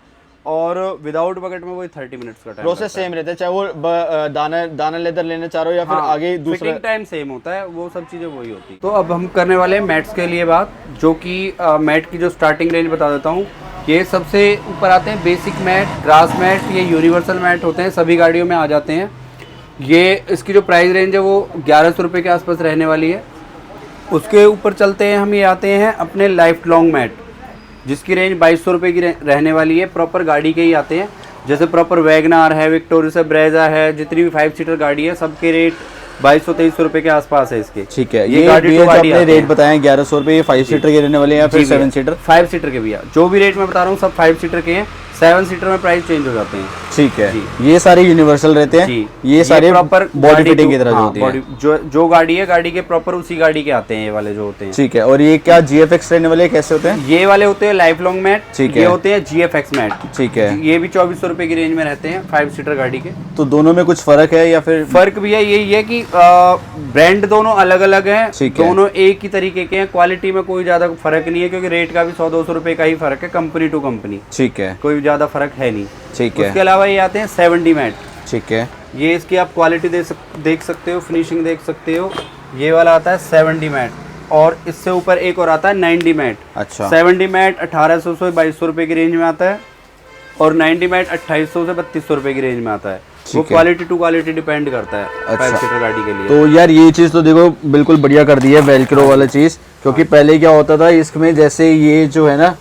और विदाउट बकेट में वही 30 मिनट्स का टाइम। प्रोसेस सेम रहता है, चाहे वो दाना लेदर लेना चाह रहे हो या फिर आगे दूसरा फिटिंग टाइम सेम होता है, वो सब चीजें वही होती है। तो अब हम करने वाले हैं मैट्स के लिए बात, जो कि मैट की जो स्टार्टिंग रेंज बता देता हूँ। ये सबसे ऊपर आते हैं बेसिक मैट, ग्रास मैट, ये यूनिवर्सल मैट होते हैं, सभी गाड़ियों में आ जाते हैं। ये इसकी जो प्राइस रेंज है वो 1100 रुपये के आसपास रहने वाली है। उसके ऊपर चलते हैं हम, ये आते हैं अपने लाइफ लॉन्ग मैट, जिसकी रेंज 2200 रुपये की रहने वाली है। प्रॉपर गाड़ी के ही आते हैं, जैसे प्रॉपर वैगनार है, विक्टोरिस है, ब्रेजा है, जितनी भी 5 सीटर गाड़ी है सबके रेट 2200-2300 रुपये के आसपास है इसके। ठीक है, ये गाड़ी तो आपने रेट बताए 1100 रुपये, ये 5 सीटर के रहने वाले हैं या फिर 7 सीटर? 5 सीटर के भैया, जो भी रेट मैं बता रहा हूँ सब 5 सीटर के हैं। 7 सीटर में प्राइस चेंज हो जाते हैं। ठीक है, ये सारे यूनिवर्सल रहते हैं जी। ये सारे प्रॉपर बॉडी फिटिंग की तरह जो होती है। जो गाड़ी है, गाड़ी के प्रॉपर उसी गाड़ी के आते हैं ये वाले जो होते हैं। ठीक है, और ये क्या GFX रहने वाले कैसे होते हैं? ये वाले होते हैं लाइफ लॉन्ग मैट। ठीक ये है, होते हैं GFX मैट। ठीक है, ये भी 2400 रुपए की रेंज में रहते हैं 5 सीटर गाड़ी के। तो दोनों में कुछ फर्क है या फिर? फर्क भी है, यही है कि ब्रांड दोनों अलग अलग हैं, ठीक है। दोनों एक ही तरीके के हैं, क्वालिटी में कोई ज्यादा फर्क नहीं है, क्योंकि रेट का भी 100-200 रुपए का ही फर्क है कंपनी टू कंपनी। ठीक है, कोई ज्यादा फर्क है नहीं। ठीक है, उसके अलावा ये आते हैं 70 मैट। ठीक है, ये इसकी आप क्वालिटी देख सकते हो, फिनिशिंग देख सकते हो। ये वाला आता है 70 मैट, और इससे ऊपर एक और आता है 90 मैट। अच्छा, 70 मैट 1800 से 2200 रुपए की रेंज में आता है, और 90 मैट 2800 से 3200 रुपए की रेंज में आता है। वो क्वालिटी टू क्वालिटी डिपेंड करता है 5 सीटर गाड़ी के लिए। तो यार ये चीज़ तो देखो बिल्कुल बढ़िया कर दी है वेलक्रो वाला चीज़, क्योंकि पहले क्या होता था इसमें, जैसे ये जो है ना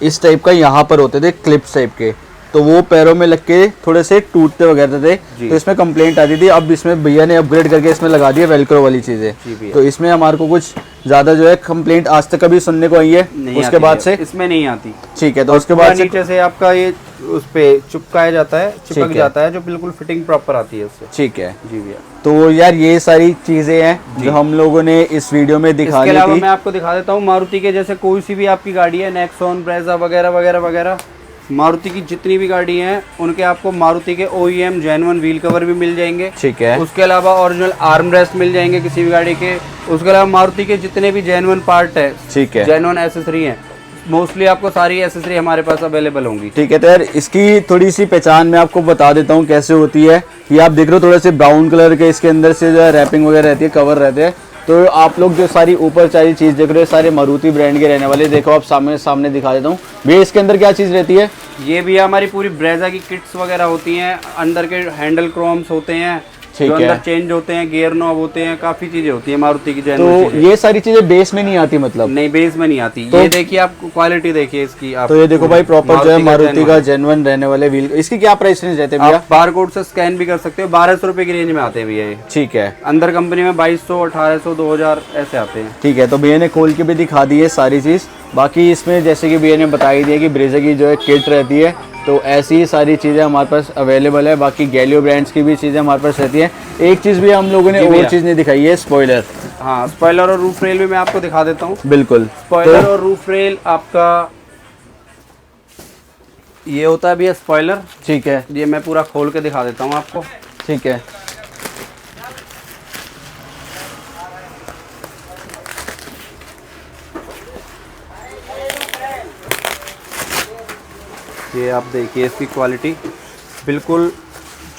इस टाइप का यहाँ पर होते थे क्लिप्स टाइप के, तो वो पैरों में लग के थोड़े से टूटते वगैरह थे, तो इसमें कंप्लेंट आती थी। अब इसमें भैया ने अपग्रेड करके इसमें लगा दिया वेलक्रो वाली चीज़ें, तो इसमें हमारे को कुछ ज़्यादा जो है कंप्लेंट आज तक कभी सुनने को आई है उसके बाद से इसमें नहीं आती। ठीक है, तो उसके बाद से नीचे से आपका ये उस पे चिपकाया जाता है, चिपक जाता है, जो बिल्कुल फिटिंग प्रॉपर आती है उससे। ठीक है जी भैया। तो यार ये सारी चीज़ें हैं जो हम लोगों ने इस वीडियो में दिखा दी थी। मैं आपको दिखा देता हूँ मारुति के, जैसे कोई सी भी आपकी गाड़ी है, नेक्सॉन, ब्रेजा वगैरह वगैरह वगैरह, मारुति की जितनी भी गाड़ी हैं उनके आपको मारुति के OEM जेन्युइन व्हील कवर भी मिल जाएंगे। ठीक है, उसके अलावा ओरिजिनल आर्म रेस्ट मिल जाएंगे किसी भी गाड़ी के। उसके अलावा मारुति के जितने भी जेन्युइन पार्ट है, ठीक है, जेन्युइन एसेसरी हैं, मोस्टली आपको सारी एसेसरी हमारे पास अवेलेबल होंगी। ठीक है। तो यार इसकी थोड़ी सी पहचान मैं आपको बता देता हूँ कैसे होती है। ये आप देख रहे हो थोड़े से ब्राउन कलर के इसके अंदर से जो है रैपिंग वगैरह रहती है, कवर रहते हैं। तो आप लोग जो सारी ऊपर सारी चीज़ देख रहे हो सारे मारुति ब्रांड के रहने वाले। देखो आप सामने दिखा देता हूँ भैया, इसके अंदर क्या चीज़ रहती है? ये भी हमारी पूरी ब्रेजा की किट्स वगैरह होती हैं, अंदर के हैंडल क्रोम्स होते हैं, ठीक जो है, अंदर चेंज होते हैं, गियर नॉब होते हैं, काफी चीजें होती है मारुति की तो जेन्युइन। ये सारी चीजें बेस में नहीं आती मतलब? नहीं, बेस में नहीं आती। तो ये देखिए आप क्वालिटी देखिए इसकी आप। तो ये देखो भाई प्रॉपर जो है मारुति का जेन्युइन रहने वाले व्हील। इसकी क्या प्राइस रेंज रहते हैं भैया? आप बारकोड से स्कैन भी कर सकते हो, 1200 रुपए की रेंज में आते हैं भैया ये। ठीक है, अंदर कंपनी में 2200, 1800, 2000 ऐसे आते हैं। ठीक है। तो भैया ने खोल के भी दिखा दी है सारी चीज़। बाकी इसमें जैसे कि भैया ने बता ही दिया कि ब्रेजा की जो है किट रहती है, तो ऐसी ही सारी चीज़ें हमारे पास अवेलेबल है। बाकी गैलियो ब्रांड्स की भी चीज़ें हमारे पास रहती हैं। एक चीज़ भी हम लोगों ने और चीज़ नहीं दिखाई है, स्पॉइलर। हाँ, स्पॉइलर और रूफ रेल भी मैं आपको दिखा देता हूँ। बिल्कुल, स्पॉइलर और रूफ रेल आपका ये होता है भैया स्पॉइलर। ठीक है, ये मैं पूरा खोल के दिखा देता हूँ आपको। ठीक है, ये आप देखिए इसकी क्वालिटी बिल्कुल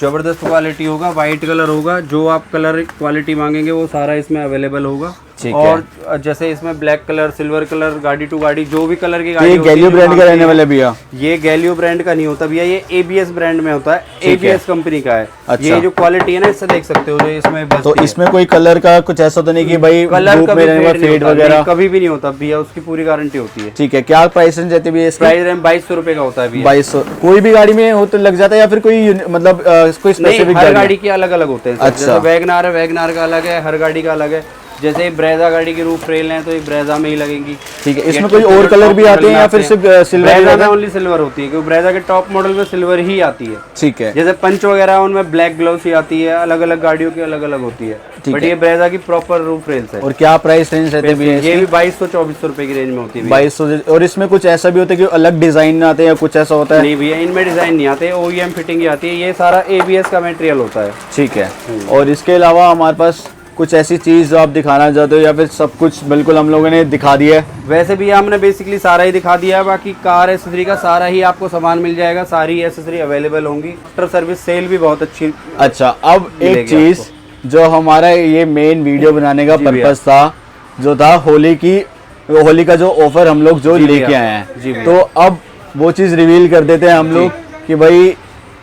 ज़बरदस्त क्वालिटी होगा, वाइट कलर होगा, जो आप कलर क्वालिटी मांगेंगे वो सारा इसमें अवेलेबल होगा। ठीक और जैसे इसमें ब्लैक कलर, सिल्वर कलर, गाड़ी टू गाड़ी, जो भी कलर की गाड़ी ये होती है, गैलियो जो ब्रांड का मांगते रहने हैं, वाला भैया? ये गैलियो ब्रांड का नहीं होता भैया, ये ABS ब्रांड में होता है, ठीक है। ABS कंपनी का है। अच्छा। ये जो क्वालिटी है ना, इससे देख सकते हो जो इसमें बस तो इसमें कोई कलर का कुछ ऐसा तो नहीं कि भाई कलर धूप में रहने का फेड वगैरह? कभी भी नहीं होता भैया, उसकी पूरी गारंटी होती है। ठीक है, क्या प्राइस रेंज रहती है भैया इसका? प्राइस रेंज 2200 रुपए का होता है भैया। 2200। कोई भी गाड़ी में हो तो लग जाता है या फिर कोई मतलब कोई नहीं, स्पेसिफिक हर गाड़ी के अलग अलग होते हैं। अच्छा। जैसे वैगनार है, वैगनार का अलग है, हर गाड़ी का अलग है। जैसे ब्रेजा गाड़ी की रूफ रेल है तो ये ब्रेजा में ही लगेंगी। ठीक है, इसमें कोई और कलर भी आते हैं या फिर सिर्फ सिल्वर? ब्रेजा में ओनली सिल्वर होती है, क्योंकि ब्रेजा के टॉप मॉडल में सिल्वर ही आती है। ठीक है, जैसे पंच वगैरह उनमें ब्लैक ग्लव्स ही आती है, अलग अलग गाड़ियों की अलग अलग होती है। बट ये ब्रेजा की प्रॉपर रूफ रेल्स है। और क्या प्राइस रेंज रहते हैं? ये भी 2200-2400 रुपए की रेंज में होती है। 2200। और इसमें कुछ ऐसा भी होता है कि अलग डिजाइन आते हैं या कुछ ऐसा होता है? नहीं भैया, इनमें डिजाइन नहीं आते, OEM फिटिंग ही आती है। ये सारा ABS का मटेरियल होता है। ठीक है। और इसके अलावा हमारे पास कुछ ऐसी चीज़ जो आप दिखाना चाहते हो या फिर सब कुछ बिल्कुल हम लोगों ने दिखा दिया है? वैसे भी हमने बेसिकली सारा ही दिखा दिया है। बाकी कार एसेसरी का सारा ही आपको सामान मिल जाएगा, सारी एसेसरी अवेलेबल होंगी। आफ्टर सर्विस सेल भी बहुत अच्छी। अच्छा, अब एक चीज़ जो हमारा ये मेन वीडियो बनाने का पर्पस था, जो था होली का जो ऑफर हम लोग जो लेके आए हैं, तो अब वो चीज़ रिवील कर देते हैं हम लोग कि भाई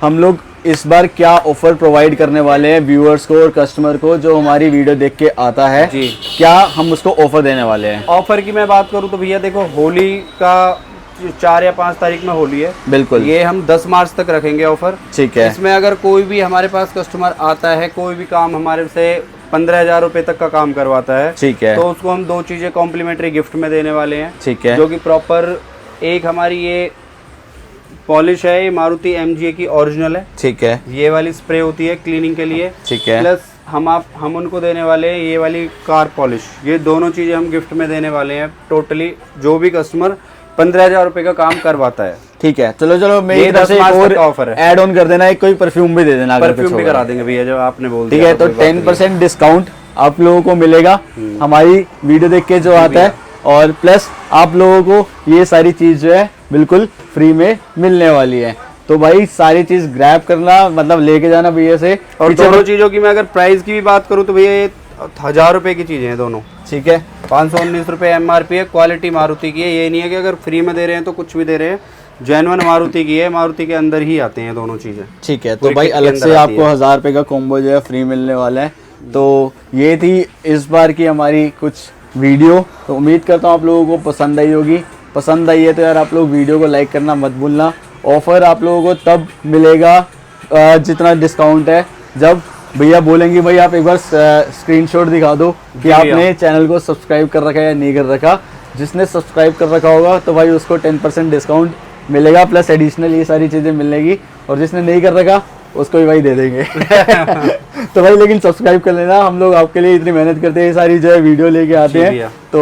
हम लोग इस बार क्या ऑफर प्रोवाइड करने वाले हैं व्यूअर्स को और कस्टमर को जो हमारी वीडियो देख के आता है जी। क्या हम उसको ऑफर देने वाले हैं? ऑफर की मैं बात करूं तो भैया देखो, होली का 4 या 5 तारीख में होली है। बिल्कुल, ये हम 10 मार्च तक रखेंगे ऑफर। ठीक है। इसमें अगर कोई भी हमारे पास कस्टमर आता है, कोई भी काम हमारे से 15,000 रुपए तक का काम करवाता है, ठीक है, तो उसको हम 2 चीजें कॉम्प्लीमेंट्री गिफ्ट में देने वाले हैं। ठीक है, जो कि प्रॉपर एक हमारी ये पॉलिश है, ये मारुति MGA की ओरिजिनल है। ठीक है, ये वाली स्प्रे होती है क्लीनिंग के लिए। ठीक है। प्लस हम उनको देने वाले हैं ये वाली कार पॉलिश। ये दोनों चीज़ें हम गिफ्ट में देने वाले हैं। टोटली जो भी कस्टमर 15,000 रुपये का काम करवाता है। ठीक है, चलो मेरी ये तरफ 10 से एक मार्च और तक का ऑफर है। ऐड ऑन कर देना, एक कोई परफ्यूम भी दे देना अगर कुछ परफ्यूम भी होगा। करा देंगे भैया, जब आपने बोल ठीक दिया है, तो कोई बात नहीं। 10% डिस्काउंट आप लोगों को मिलेगा हमारी वीडियो देख के जो आता है, और प्लस आप लोगों को ये सारी चीज जो है बिल्कुल फ्री में मिलने वाली है। तो भाई सारी चीज ग्रैब करना, मतलब लेके जाना भैया से। और दोनों चीज़ों की मैं अगर प्राइस की भी बात करूँ तो भैया ये 1000 रुपये की चीज़ें हैं दोनों। ठीक है, 519 रुपये MRP है। क्वालिटी मारुति की है, ये नहीं है कि अगर फ्री में दे रहे हैं तो कुछ भी दे रहे हैं। जेन्युइन मारुति की है, मारुति के अंदर ही आते हैं दोनों चीज़ें। ठीक है। तो पूरी भाई किट के अलग अंदर से आती आपको है। 1000 रुपये का कॉम्बो जो है फ्री मिलने वाला है। तो ये थी इस बार की हमारी कुछ वीडियो। तो उम्मीद करता हूँ आप लोगों को पसंद आई होगी। पसंद आई है तो यार आप लोग वीडियो को लाइक करना मत भूलना। ऑफर आप लोगों को तब मिलेगा जितना डिस्काउंट है, जब भैया बोलेंगे भाई आप एक बार स्क्रीनशॉट दिखा दो कि आपने चैनल को सब्सक्राइब कर रखा है या नहीं कर रखा। जिसने सब्सक्राइब कर रखा होगा तो भाई उसको 10% डिस्काउंट मिलेगा, प्लस एडिशनल ये सारी चीज़ें मिलेगी। और जिसने नहीं कर रखा उसको भी भाई दे देंगे। तो भाई लेकिन सब्सक्राइब कर लेना, हम लोग आपके लिए इतनी मेहनत करते हैं, ये सारी जो है वीडियो लेके आते हैं। तो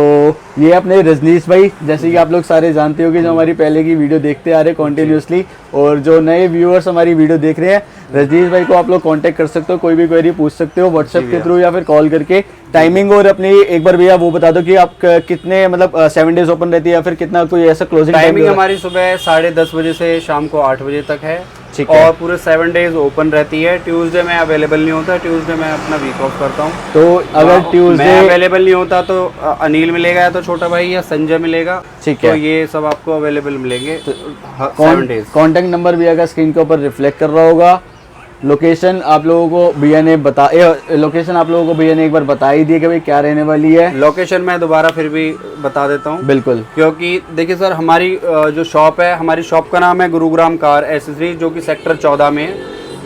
ये अपने रजनीश भाई, जैसे कि आप लोग सारे जानते हो कि जो हमारी पहले की वीडियो देखते आ रहे हैं कॉन्टिन्यूसली, और जो नए व्यूअर्स हमारी वीडियो देख रहे हैं, रजनीश भाई को आप लोग कांटेक्ट कर सकते हो, कोई भी क्वेरी पूछ सकते हो व्हाट्सएप के थ्रू या फिर कॉल करके। टाइमिंग और अपनी एक बार भैया वो बता दो कि आप कितने मतलब 7 डेज ओपन रहती है या फिर कितना कोई ऐसा क्लोजिंग टाइमिंग हमारी सुबह 10:30 बजे से शाम को 8 बजे तक है। ठीक है। और पूरे 7 डेज ओपन रहती है। ट्यूसडे में अवेलेबल नहीं होता, ट्यूसडे मैं अपना वीक ऑफ करता हूँ। तो अगर ट्यूसडे मैं अवेलेबल नहीं होता तो अनिल मिलेगा, या तो छोटा भाई या संजय मिलेगा। ठीक तो है। ये सब आपको अवेलेबल मिलेंगे 7 डेज। कॉन्टेक्ट नंबर भैया का स्क्रीन के ऊपर रिफ्लेक्ट कर रहा होगा। लोकेशन आप लोगों को भैया ने लोकेशन आप लोगों को भैया ने एक बार बता ही दी कि भाई क्या रहने वाली है। लोकेशन मैं दोबारा फिर भी बता देता हूँ, बिल्कुल। क्योंकि देखिए सर, हमारी जो शॉप है, हमारी शॉप का नाम है गुरुग्राम कार एसेसरीज, जो कि सेक्टर 14 में है,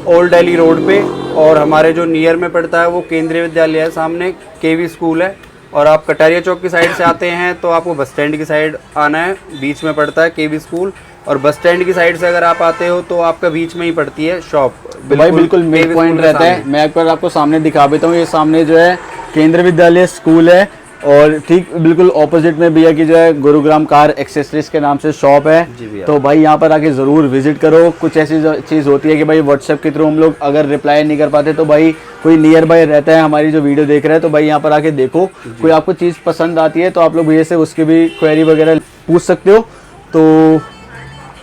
ओल्ड दिल्ली रोड पे। और हमारे जो नियर में पड़ता है वो केंद्रीय विद्यालय है, सामने KV स्कूल है। और आप कटारिया चौक की साइड से आते हैं तो आपको बस स्टैंड की साइड आना है, बीच में पड़ता है KV स्कूल। और बस स्टैंड की साइड से अगर आप आते हो तो आपका बीच में ही पड़ती है शॉप। तो भाई बिल्कुल मिड पॉइंट रहता है। मैं एक बार आपको सामने दिखा देता हूँ, ये सामने जो है केंद्रीय विद्यालय स्कूल है, और ठीक बिल्कुल ऑपोजिट में भैया की जो है गुरुग्राम कार एक्सेसरीज के नाम से शॉप है। तो भाई यहाँ पर आके ज़रूर विजिट करो। कुछ ऐसी चीज़ होती है कि भाई व्हाट्सएप के थ्रू हम लोग अगर रिप्लाई नहीं कर पाते, तो भाई कोई नियर बाय रहता है हमारी जो वीडियो देख रहा है, तो भाई यहाँ पर आके देखो, कोई आपको चीज़ पसंद आती है तो आप लोग भैया से उसकी भी क्वेरी वगैरह पूछ सकते हो। तो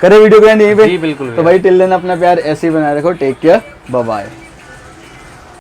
करे वीडियो को यहीं पे। जी बिल्कुल। तो भाई टिल देन अपना प्यार ऐसे ही बनाए रखो। Take care, bye bye.